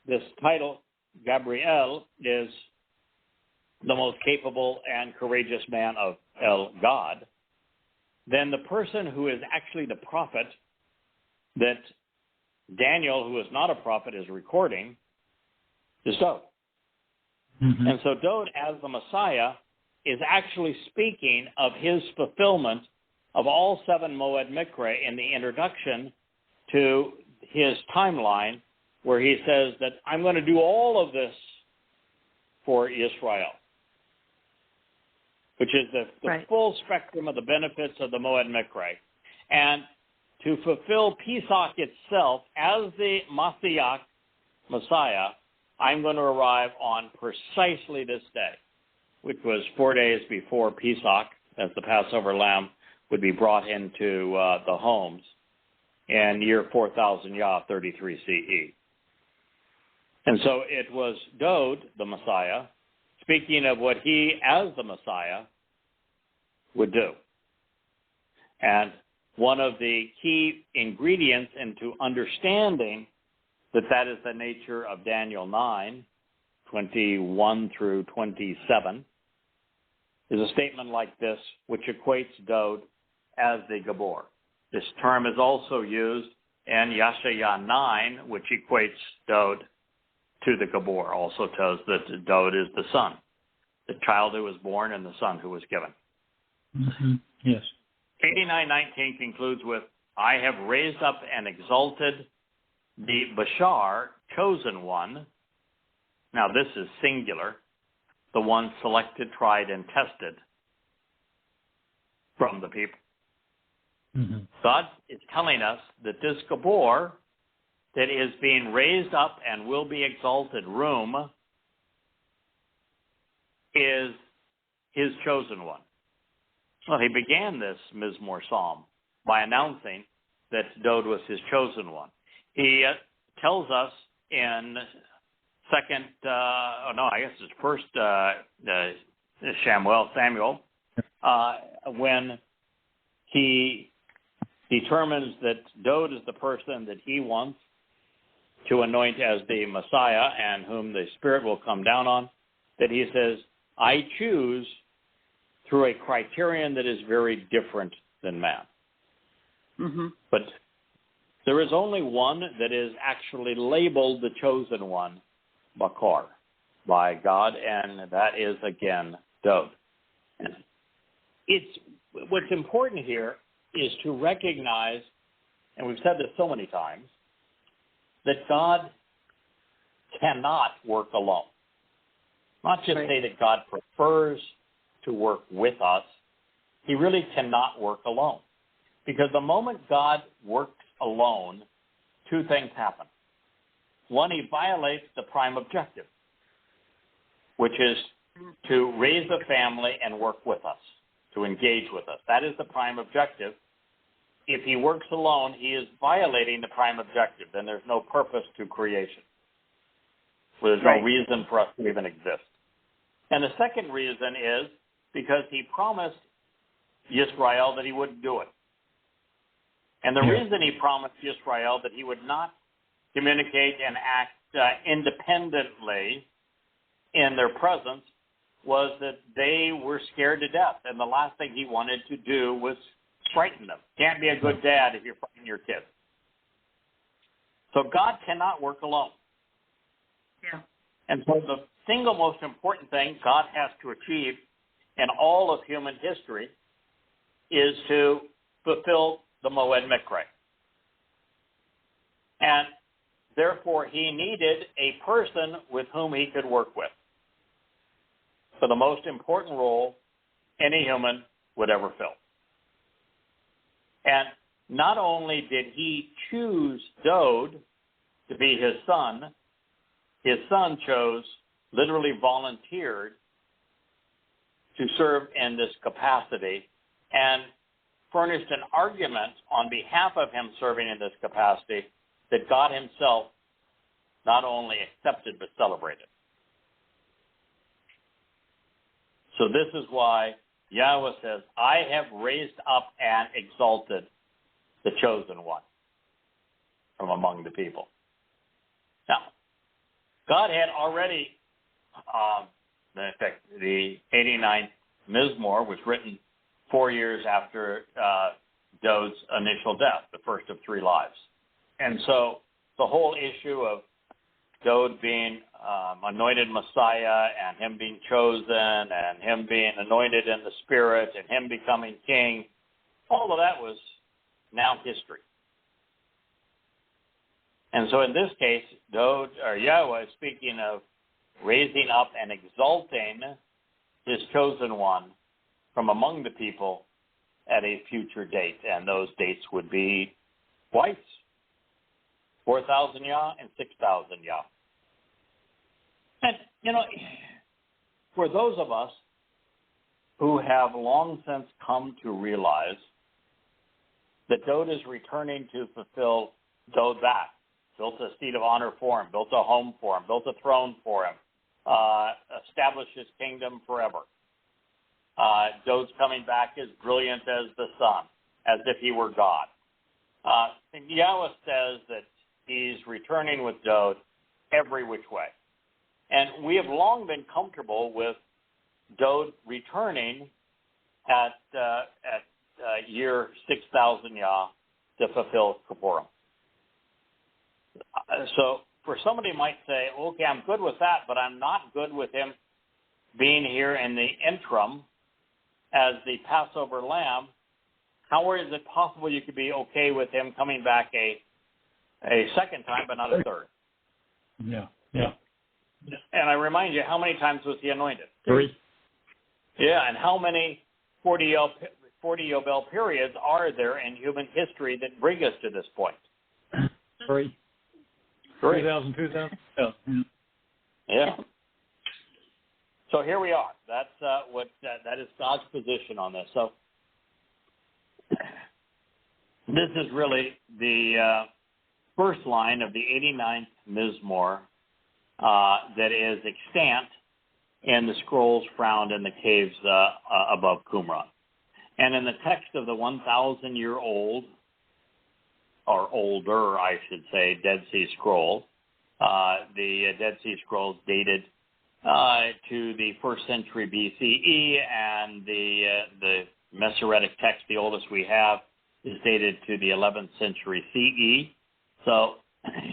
this title, Gabriel, is the most capable and courageous man of El God, then the person who is actually the prophet that Daniel, who is not a prophet, is recording is Dowd. Mm-hmm. And so Dowd, as the Messiah, is actually speaking of his fulfillment of all 7 Moed Mikra in the introduction to his timeline, where he says that I'm going to do all of this for Israel, which is the right. full spectrum of the benefits of the Moed Mikra. And to fulfill Pesach itself as the Messiah, I'm going to arrive on precisely this day, which was 4 days before Pesach, as the Passover lamb would be brought into the homes in year 4000 Yah, 33 CE. And so it was Dowd, the Messiah, speaking of what he, as the Messiah, would do. And one of the key ingredients into understanding that is the nature of Daniel 9, 21 through 27, is a statement like this, which equates Dowd as the Gabor. This term is also used in Yeshaya 9, which equates Dowd to the Gabor, also tells that Dowd is the son, the child who was born and the son who was given. Mm-hmm. Yes. 89:19 concludes with, I have raised up and exalted the Bashar, chosen one. Now this is singular, the one selected, tried, and tested from the people. Mm-hmm. God is telling us that this Gabor that is being raised up and will be exalted, Rum, is his chosen one. Well, he began this Mizmor Psalm by announcing that Dowd was his chosen one. He tells us in first Samuel, when he determines that Dowd is the person that he wants to anoint as the Messiah and whom the Spirit will come down on, that he says, I choose through a criterion that is very different than man. Mm-hmm. But there is only one that is actually labeled the chosen one, Bakar, by God, and that is, again, Dowd. What's important here is to recognize, and we've said this so many times, that God cannot work alone. Not just say that God prefers to work with us. He really cannot work alone. Because the moment God works alone, 2 things happen. One, he violates the prime objective, which is to raise a family and work with us, to engage with us. That is the prime objective. If he works alone, he is violating the prime objective. Then there's no purpose to creation. There's no reason for us to even exist. And the second reason is because he promised Yisrael that he wouldn't do it. And the reason he promised Yisrael that he would not communicate and act independently in their presence was that they were scared to death. And the last thing he wanted to do was frighten them. Can't be a good dad if you're frightening your kids. So God cannot work alone. Yeah. And so the single most important thing God has to achieve in all of human history is to fulfill the Moed Mikra. And Therefore, he needed a person with whom he could work with for the most important role any human would ever fill. And not only did he choose Dowd to be his son chose, literally volunteered to serve in this capacity and furnished an argument on behalf of him serving in this capacity that God himself not only accepted but celebrated. So this is why Yahweh says, I have raised up and exalted the chosen one from among the people. Now, God had already, in fact, the 89th Mizmor was written 4 years after Dowd's initial death, the first of 3 lives. And so the whole issue of Dowd being anointed Messiah and him being chosen and him being anointed in the Spirit and him becoming king, all of that was now history. And so in this case, Dowd, or Yahweh, is speaking of raising up and exalting his chosen one from among the people at a future date. And those dates would be twice, 4,000 Yah and 6,000 Yah. And, for those of us who have long since come to realize that Dowd is returning to fulfill Dowd back, built a seat of honor for him, built a home for him, built a throne for him, established his kingdom forever. Dowd's coming back as brilliant as the sun, as if he were God. And Yahweh says that he's returning with Dowd every which way. And we have long been comfortable with Dowd returning at year 6,000 Yah to fulfill Dabarym. So for somebody might say, okay, I'm good with that, but I'm not good with him being here in the interim as the Passover lamb. How is it possible you could be okay with him coming back a second time, but not a third? Yeah. And I remind you, how many times was he anointed? 3. Yeah, and how many 40 Yobel periods are there in human history that bring us to this point? 3. 2000. Yeah. So here we are. That's that is God's position on this. So this is really the first line of the 89th Mizmor that is extant in the scrolls found in the caves above Qumran. And in the text of the 1,000-year-old, or older, I should say, Dead Sea Scroll, the Dead Sea Scrolls dated to the 1st century BCE, and the Masoretic text, the oldest we have, is dated to the 11th century CE. So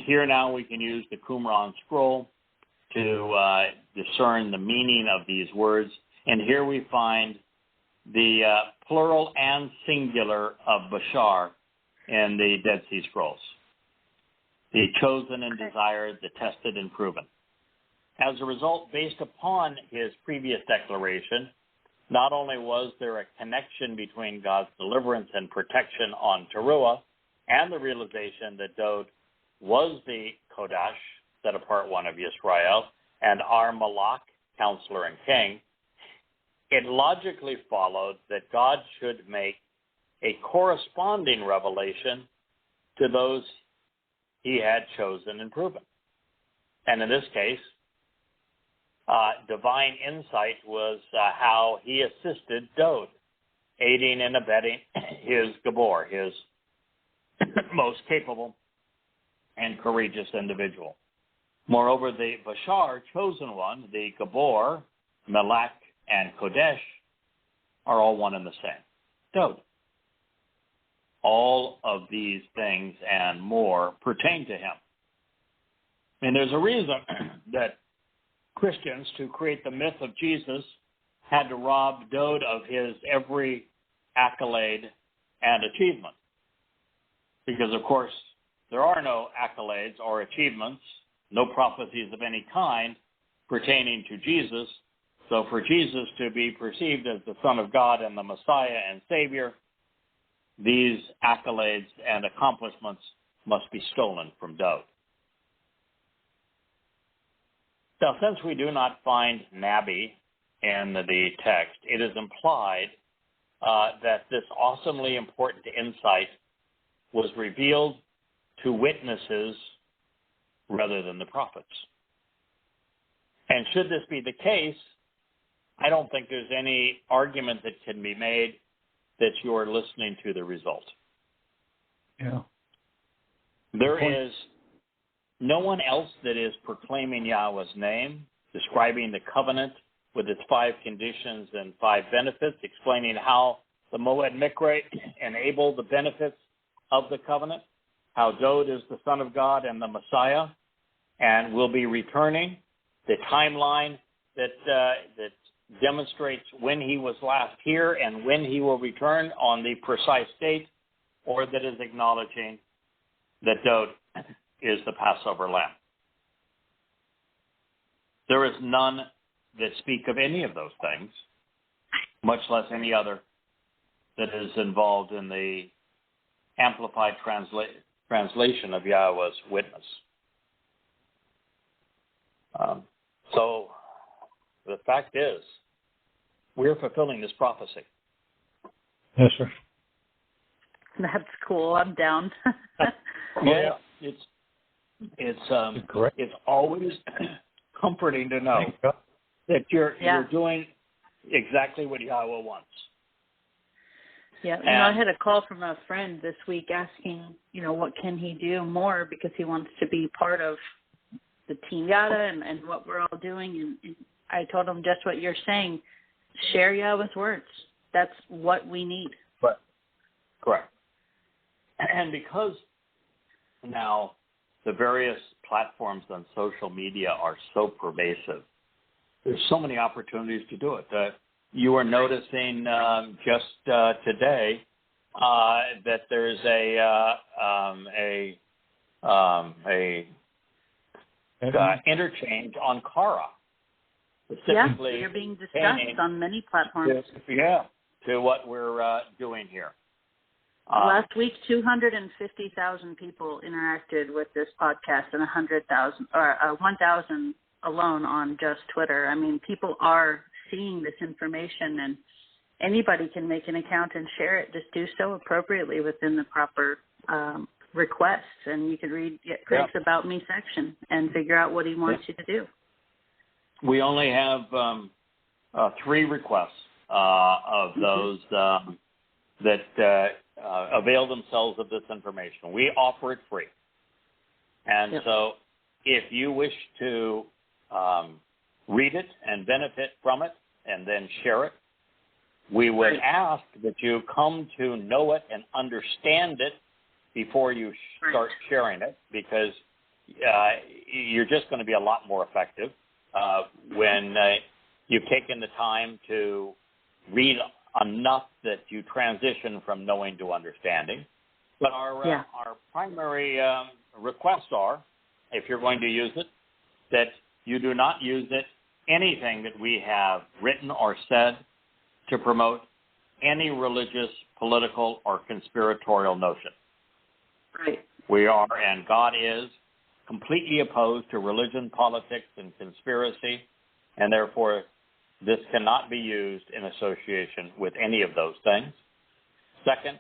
here now we can use the Qumran scroll to discern the meaning of these words. And here we find the plural and singular of Bashar in the Dead Sea Scrolls. The chosen and desired, the tested and proven. As a result, based upon his previous declaration, not only was there a connection between God's deliverance and protection on Towrah and the realization that Dowd was the Kodash, set apart one of Yisrael, and our Malach, counselor and king, it logically followed that God should make a corresponding revelation to those he had chosen and proven. And in this case, divine insight was how he assisted Dowd, aiding and abetting his Gabor, his most capable and courageous individual. Moreover, the Bashar, chosen one, the Gabor, Melech, and Kodesh, are all one and the same. Dowd. All of these things and more pertain to him. And there's a reason that Christians, to create the myth of Jesus, had to rob Dowd of his every accolade and achievement. Because, of course, there are no accolades or achievements, no prophecies of any kind pertaining to Jesus. So for Jesus to be perceived as the Son of God and the Messiah and Savior, these accolades and accomplishments must be stolen from Dowd. Now, since we do not find Nabi in the text, it is implied that this awesomely important insight was revealed to witnesses rather than the prophets. And should this be the case, I don't think there's any argument that can be made that you're listening to the result. Yeah. There is no one else that is proclaiming Yahweh's name, describing the covenant with its 5 conditions and 5 benefits, explaining how the Moed Mikre enable the benefits of the covenant, how Dowd is the Son of God and the Messiah, and will be returning, the timeline that demonstrates when he was last here and when he will return on the precise date, or that is acknowledging that Dowd is the Passover lamb. There is none that speak of any of those things, much less any other that is involved in the amplified translation of Yahweh's witness. So the fact is, we're fulfilling this prophecy. Yes, sir. That's cool. I'm down. Yeah, it's always comforting to know that you're doing exactly what Yahweh wants. Yeah, I had a call from a friend this week asking, what can he do more, because he wants to be part of the Team Yada and what we're all doing. And I told him just what you're saying. Share Yahweh's words. That's what we need. Correct. And because now the various platforms on social media are so pervasive, there's so many opportunities to do it. You are noticing just today that there's a interchange on Kara. Specifically, they're being discussed on many platforms. To what we're doing here. Last week, 250,000 people interacted with this podcast, and 100,000 or 1,000 alone on just Twitter. I mean, people are seeing this information, and anybody can make an account and share it. Just do so appropriately within the proper requests, and you can read Greg's About Me section and figure out what he wants you to do. We only have 3 requests of those that avail themselves of this information. We offer it free. And so if you wish to read it and benefit from it and then share it, we would ask that you come to know it and understand it before you start sharing it, because you're just going to be a lot more effective when you've taken the time to read enough that you transition from knowing to understanding. But our primary requests are, if you're going to use it, that you do not use it, anything that we have written or said, to promote any religious, political, or conspiratorial notion. Right. We are, and God is, completely opposed to religion, politics, and conspiracy, and therefore this cannot be used in association with any of those things. Second,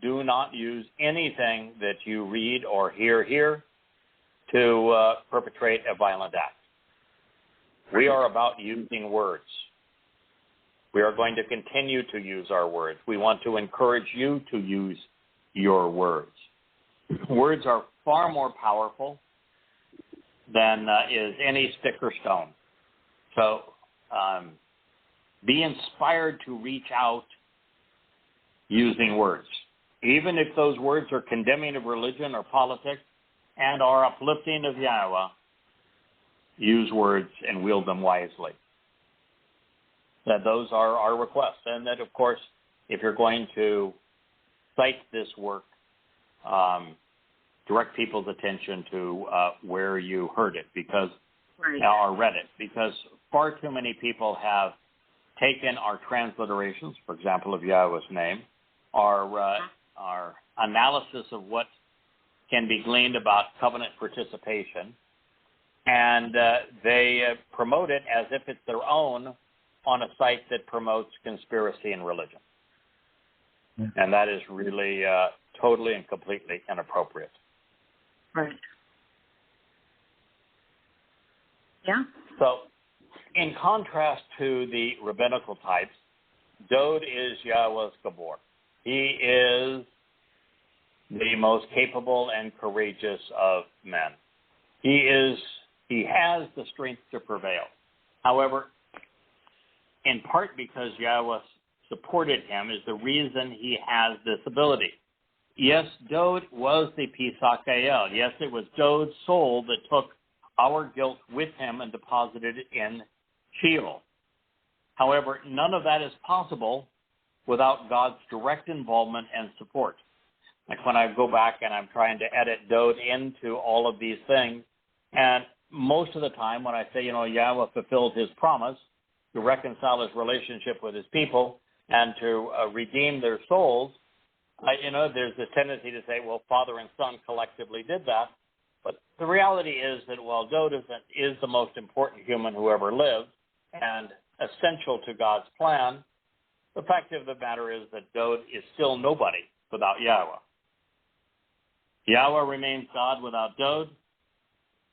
do not use anything that you read or hear here to perpetrate a violent act. We are about using words. We are going to continue to use our words. We want to encourage you to use your words. Words are far more powerful than is any stick or stone. So be inspired to reach out using words. Even if those words are condemning of religion or politics and are uplifting of Yahweh, use words and wield them wisely. That those are our requests. And that, of course, if you're going to cite this work, direct people's attention to where you heard it or read it, because far too many people have taken our transliterations, for example, of Yahweh's name, our analysis of what can be gleaned about covenant participation, and they promote it as if it's their own on a site that promotes conspiracy and religion. And that is really totally and completely inappropriate. Right. Yeah. So, in contrast to the rabbinical types, Dowd is Yahweh's Gabor. He is the most capable and courageous of men. He has the strength to prevail. However, in part because Yahweh supported him is the reason he has this ability. Yes, Dowd was the Pesach El. Yes, it was Dowd's soul that took our guilt with him and deposited it in Sheol. However, none of that is possible without God's direct involvement and support. Like when I go back and I'm trying to edit Dowd into all of these things, and most of the time when I say, Yahweh fulfilled his promise to reconcile his relationship with his people and to redeem their souls, there's this tendency to say, well, Father and Son collectively did that. But the reality is that while Dowd is the most important human who ever lived and essential to God's plan, the fact of the matter is that Dowd is still nobody without Yahweh. Yahweh remains God without Dowd,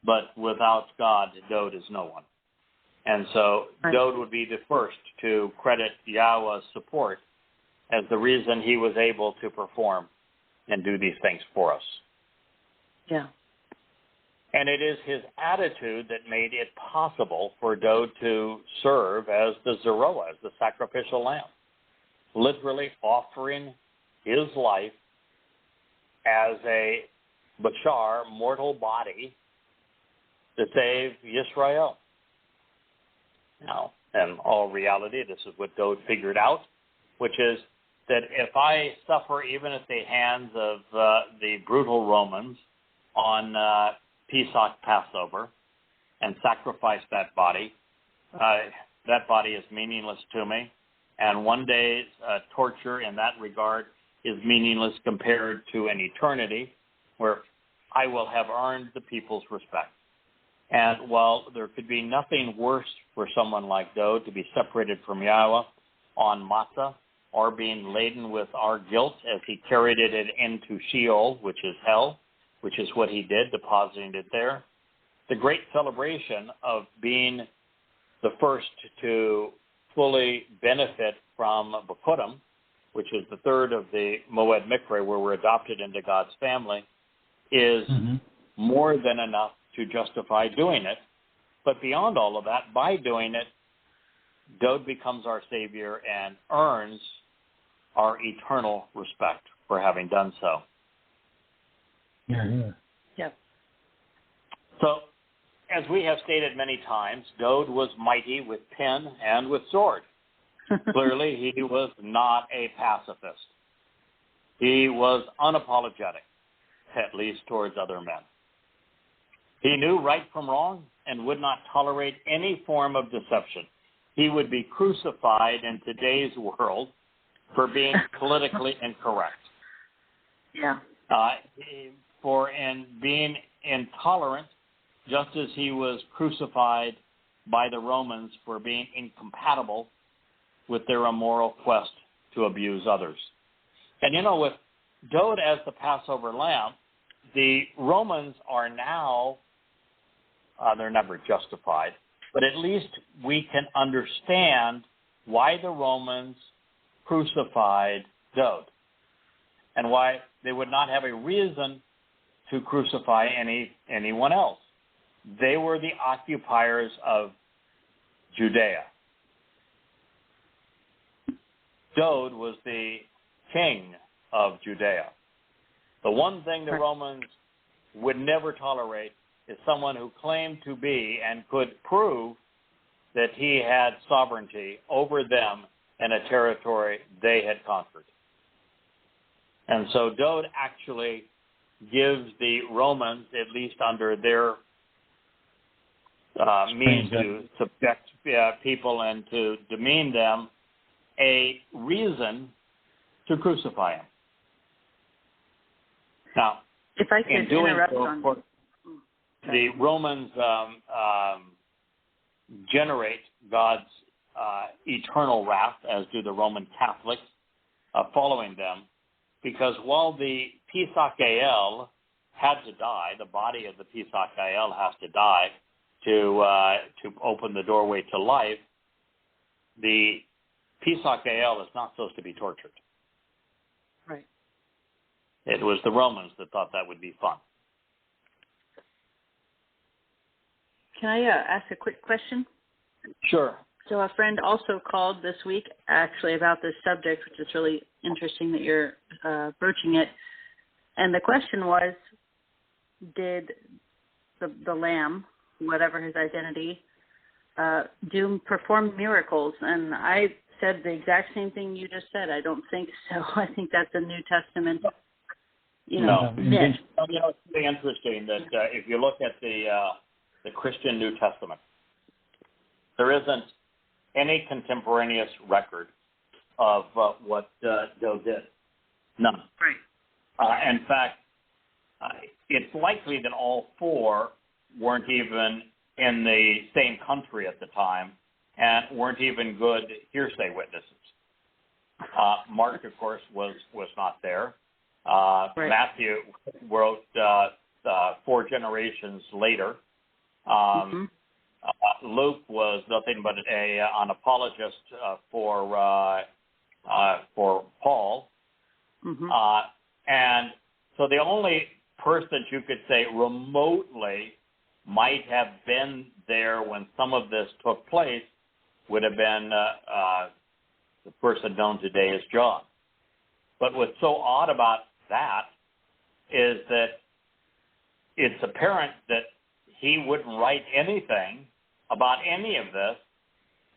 but without God, Dowd is no one. And so Dowd would be the first to credit Yahweh's support as the reason he was able to perform and do these things for us. Yeah. And it is his attitude that made it possible for Dowd to serve as the Zeroah, as the sacrificial lamb, literally offering his life as a bashar, mortal body, to save Yisrael. Now, in all reality, this is what Dowd figured out, which is that if I suffer even at the hands of the brutal Romans on Pesach Passover and sacrifice that body is meaninless to me. And one day's torture in that regard is meaninless compared to an eternity where I will have earned the people's respect. And while there could be nothing worse for someone like Dowd to be separated from Yahweh on Matsa or being laden with our guilt as he carried it into Sheol, which is hell, which is what he did, depositing it there, the great celebration of being the first to fully benefit from Bekudim, which is the third of the Moed Mikre, where we're adopted into God's family, is more than enough to justify doing it. But beyond all of that, by doing it, Dowd becomes our Savior and earns our eternal respect for having done so. Yeah. So, as we have stated many times, Dowd was mighty with pen and with sword. Clearly, he was not a pacifist. He was unapologetic, at least towards other men. He knew right from wrong and would not tolerate any form of deception. He would be crucified in today's world for being politically incorrect. Yeah. For being intolerant, just as he was crucified by the Romans for being incompatible with their immoral quest to abuse others. And with Dowd as the Passover lamb, the Romans are now, they're never justified, but at least we can understand why the Romans crucified Dowd and why they would not have a reason to crucify anyone else. They were the occupiers of Judea. Dowd was the king of Judea. The one thing the Romans would never tolerate is someone who claimed to be and could prove that he had sovereignty over them in a territory they had conquered. And so Dowd actually gives the Romans, at least under their means to subject people and to demean them, a reason to crucify him. Now, if I could in doing interrupt so, on the Romans generate God's eternal wrath, as do the Roman Catholics following them, because while the Pesach El had to die, the body of the Pesach El has to die to open the doorway to life, the Pesach El is not supposed to be tortured. Right. It was the Romans that thought that would be fun. Can I ask a quick question? Sure. So a friend also called this week actually about this subject, which is really interesting that you're broaching it. And the question was, did the lamb, whatever his identity, perform miracles? And I said the exact same thing you just said. I don't think so. I think that's a New Testament, No. myth. It's really interesting that if you look at the Christian New Testament, there isn't any contemporaneous record of what Dowd did. None. Right. In fact, it's likely that all four weren't even in the same country at the time and weren't even good hearsay witnesses. Mark, of course, was not there. Right. Matthew wrote 4 generations later. Luke was nothing but an apologist for Paul. And so the only person you could say remotely might have been there when some of this took place would have been the person known today as John. But what's so odd about that is that it's apparent that he wouldn't write anything about any of this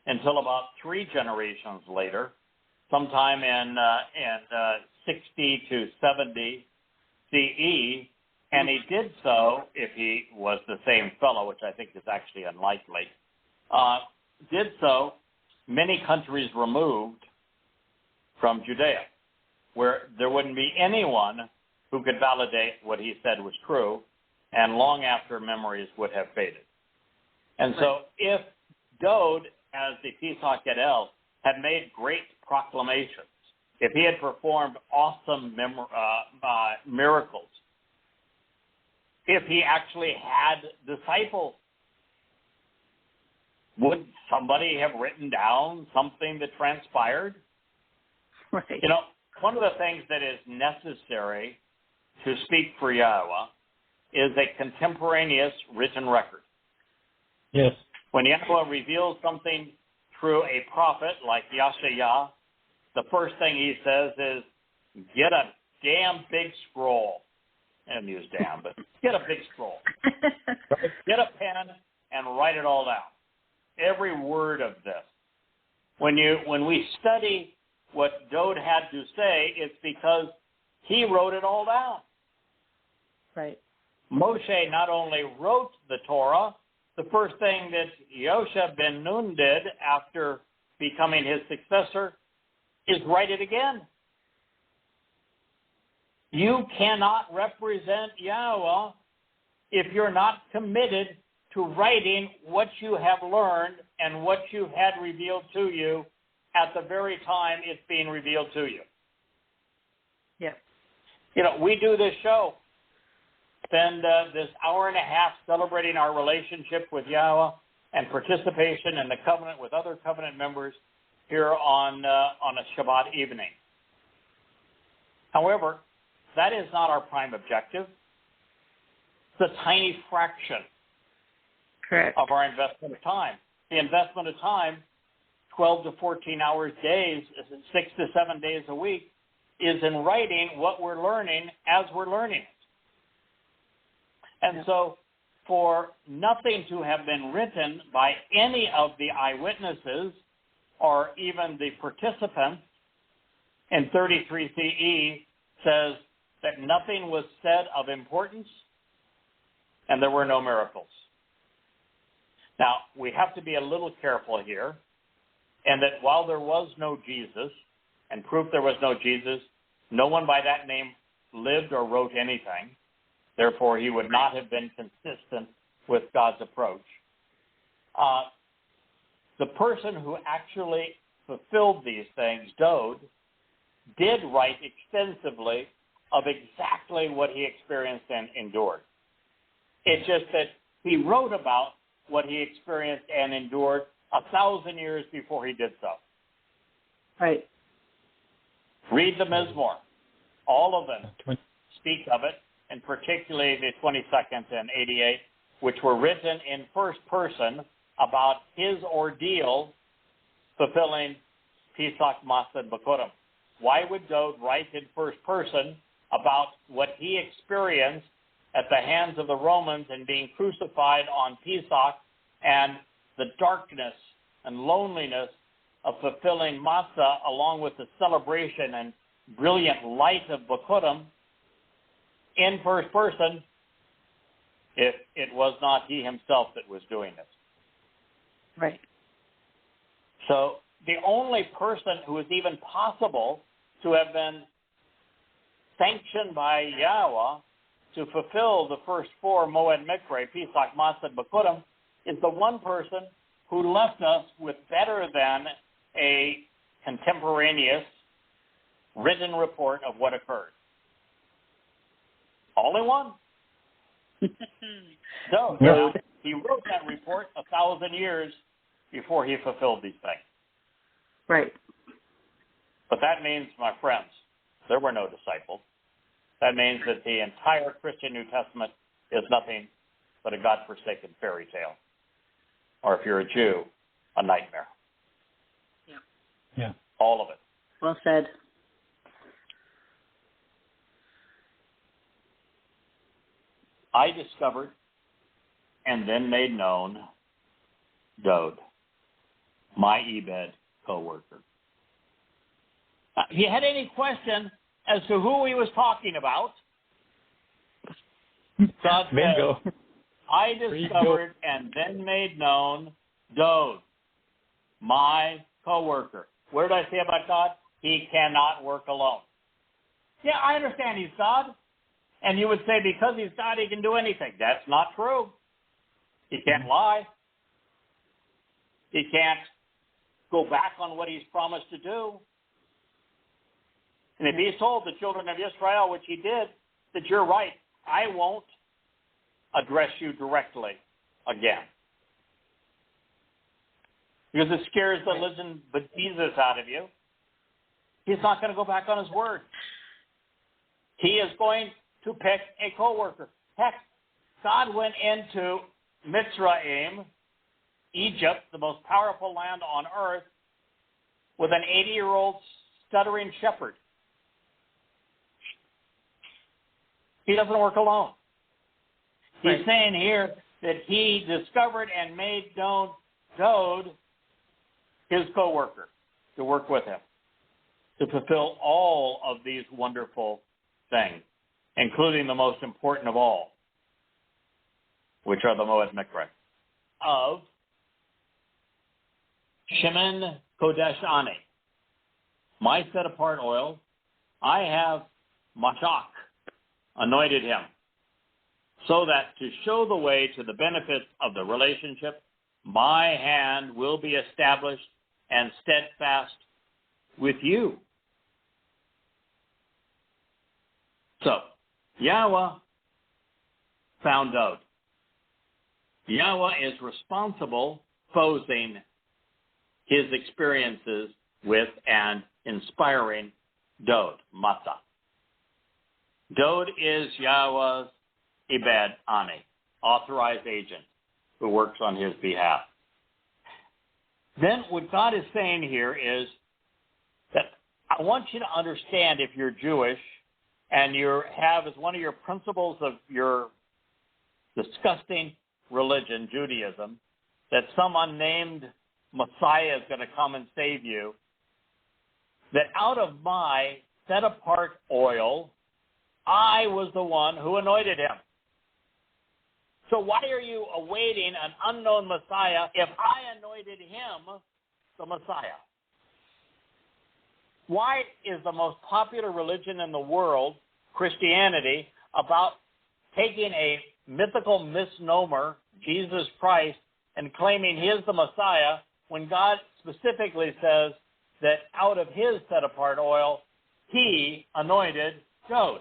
until about 3 generations later, sometime in 60 to 70 CE, and he did so, if he was the same fellow, which I think is actually unlikely, did so many countries removed from Judea, where there wouldn't be anyone who could validate what he said was true, and long after memories would have faded. And so if Dowd, as the Pesach El, had made great proclamations, if he had performed awesome miracles, if he actually had disciples, would somebody have written down something that transpired? Right. One of the things that is necessary to speak for Yahowah is a contemporaneous written record. Yes. When Yahowah reveals something through a prophet like Yashayah, the first thing he says is, get a damn big scroll. I didn't use damn, but get a big scroll. Get a pen and write it all down. Every word of this. When we study what Dowd had to say, it's because he wrote it all down. Right. Moshe not only wrote the Torah, the first thing that Yosha ben Nun did after becoming his successor is write it again. You cannot represent Yahowah if you're not committed to writing what you have learned and what you had revealed to you at the very time it's being revealed to you. Yeah. We do this show, spend this hour and a half celebrating our relationship with Yahowah and participation in the covenant with other covenant members here on a Shabbat evening. However, that is not our prime objective. It's a tiny fraction Correct. of our investment of time. The investment of time, 12 to 14 hours days, 6 to 7 days a week, is in writing what we're learning as we're learning it. And so for nothing to have been written by any of the eyewitnesses or even the participants in 33 CE says that nothing was said of importance, and there were no miracles. Now, we have to be a little careful here, and that while there was no Jesus, and proof there was no Jesus, no one by that name lived or wrote anything. Therefore, he would not have been consistent with God's approach. The person who actually fulfilled these things, Dowd, did write extensively of exactly what he experienced and endured. It's just that he wrote about what he experienced and endured 1,000 years before he did so. Right. Read the Mizmor. All of them speak of it, and particularly the 22nd and 88, which were written in first person about his ordeal fulfilling Pesach, Matsa, and Bikurim. Why would Dowd write in first person about what he experienced at the hands of the Romans and being crucified on Pesach and the darkness and loneliness of fulfilling Matsa along with the celebration and brilliant light of Bikurim in first person if it was not he himself that was doing it? Right. So the only person who is even possible to have been sanctioned by Yahweh to fulfill the first four Moed Mikre, Pesach, Matsa, and Bikurim, is the one person who left us with better than a contemporaneous written report of what occurred. Only one. So he wrote that report 1,000 years before he fulfilled these things. Right. But that means, my friends, there were no disciples. That means that the entire Christian New Testament is nothing but a God-forsaken fairy tale. Or if you're a Jew, a nightmare. Yeah. All of it. Well said. I discovered and then made known Dowd, my ebed co-worker. If you had any question as to who he was talking about, God said, I discovered and then made known Dowd, my co-worker. What did I say about God? He cannot work alone. Yeah, I understand he's God. And you would say because he's God, he can do anything. That's not true. He can't lie. He can't go back on what he's promised to do. And if he's told the children of Israel, which he did, that you're right, I won't address you directly again. Because it scares the living bejesus out of you. He's not going to go back on his word. He is going to pick a co-worker. Heck, God went into Mitzrayim, Egypt, the most powerful land on earth, with an 80-year-old stuttering shepherd. He doesn't work alone. He's saying here that he discovered and made known Dowd, his co-worker, to work with him, to fulfill all of these wonderful things, including the most important of all, which are the Moed Mikre, of Shemen Kodesh Ani, my set-apart oil. I have Mashach, anointed him, so that to show the way to the benefits of the relationship, my hand will be established and steadfast with you. So, Yahweh found Dowd. Yahweh is responsible for exposing his experiences with and inspiring Dowd, Matsa. Dowd is Yahweh's ebed ani, authorized agent who works on his behalf. Then what God is saying here is that I want you to understand, if you're Jewish and you have as one of your principles of your disgusting religion, Judaism, that some unnamed Messiah is going to come and save you, that out of my set-apart oil, I was the one who anointed him. So why are you awaiting an unknown Messiah if I anointed him the Messiah? Why is the most popular religion in the world, Christianity, about taking a mythical misnomer, Jesus Christ, and claiming he is the Messiah when God specifically says that out of his set-apart oil, he anointed Dowd?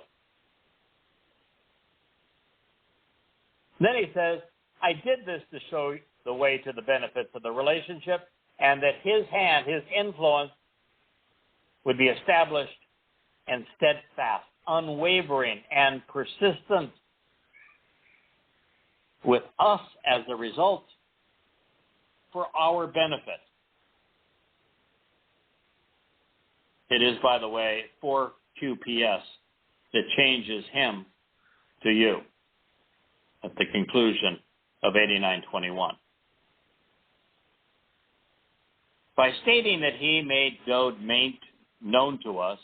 Then he says, I did this to show the way to the benefits of the relationship and that his hand, his influence, would be established and steadfast, unwavering, and persistent with us as a result for our benefit. It is, by the way, 4 QPS that changes him to you at the conclusion of 89:21. By stating that he made Dowd known to us,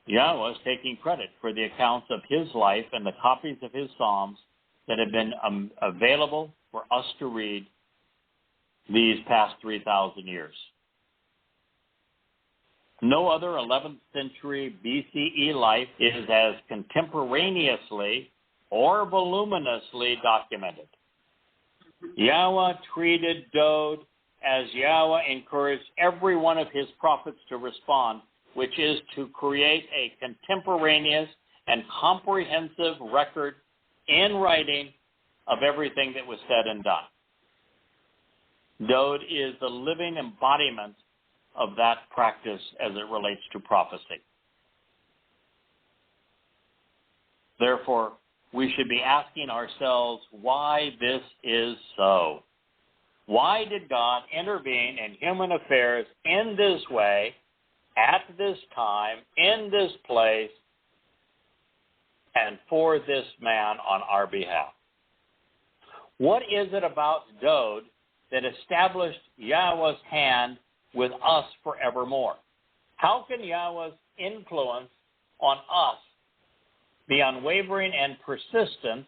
Yahweh is taking credit for the accounts of his life and the copies of his Psalms that have been available for us to read these past 3,000 years. No other 11th century BCE life is as contemporaneously or voluminously documented. Yahweh treated Dowd as Yahweh encouraged every one of his prophets to respond, which is to create a contemporaneous and comprehensive record in writing of everything that was said and done. Dowd is the living embodiment of that practice as it relates to prophecy. Therefore, we should be asking ourselves why this is so. Why did God intervene in human affairs in this way, at this time, in this place, and for this man on our behalf? What is it about Dowd that established Yahweh's hand with us forevermore? How can Yahweh's influence on us be unwavering and persistent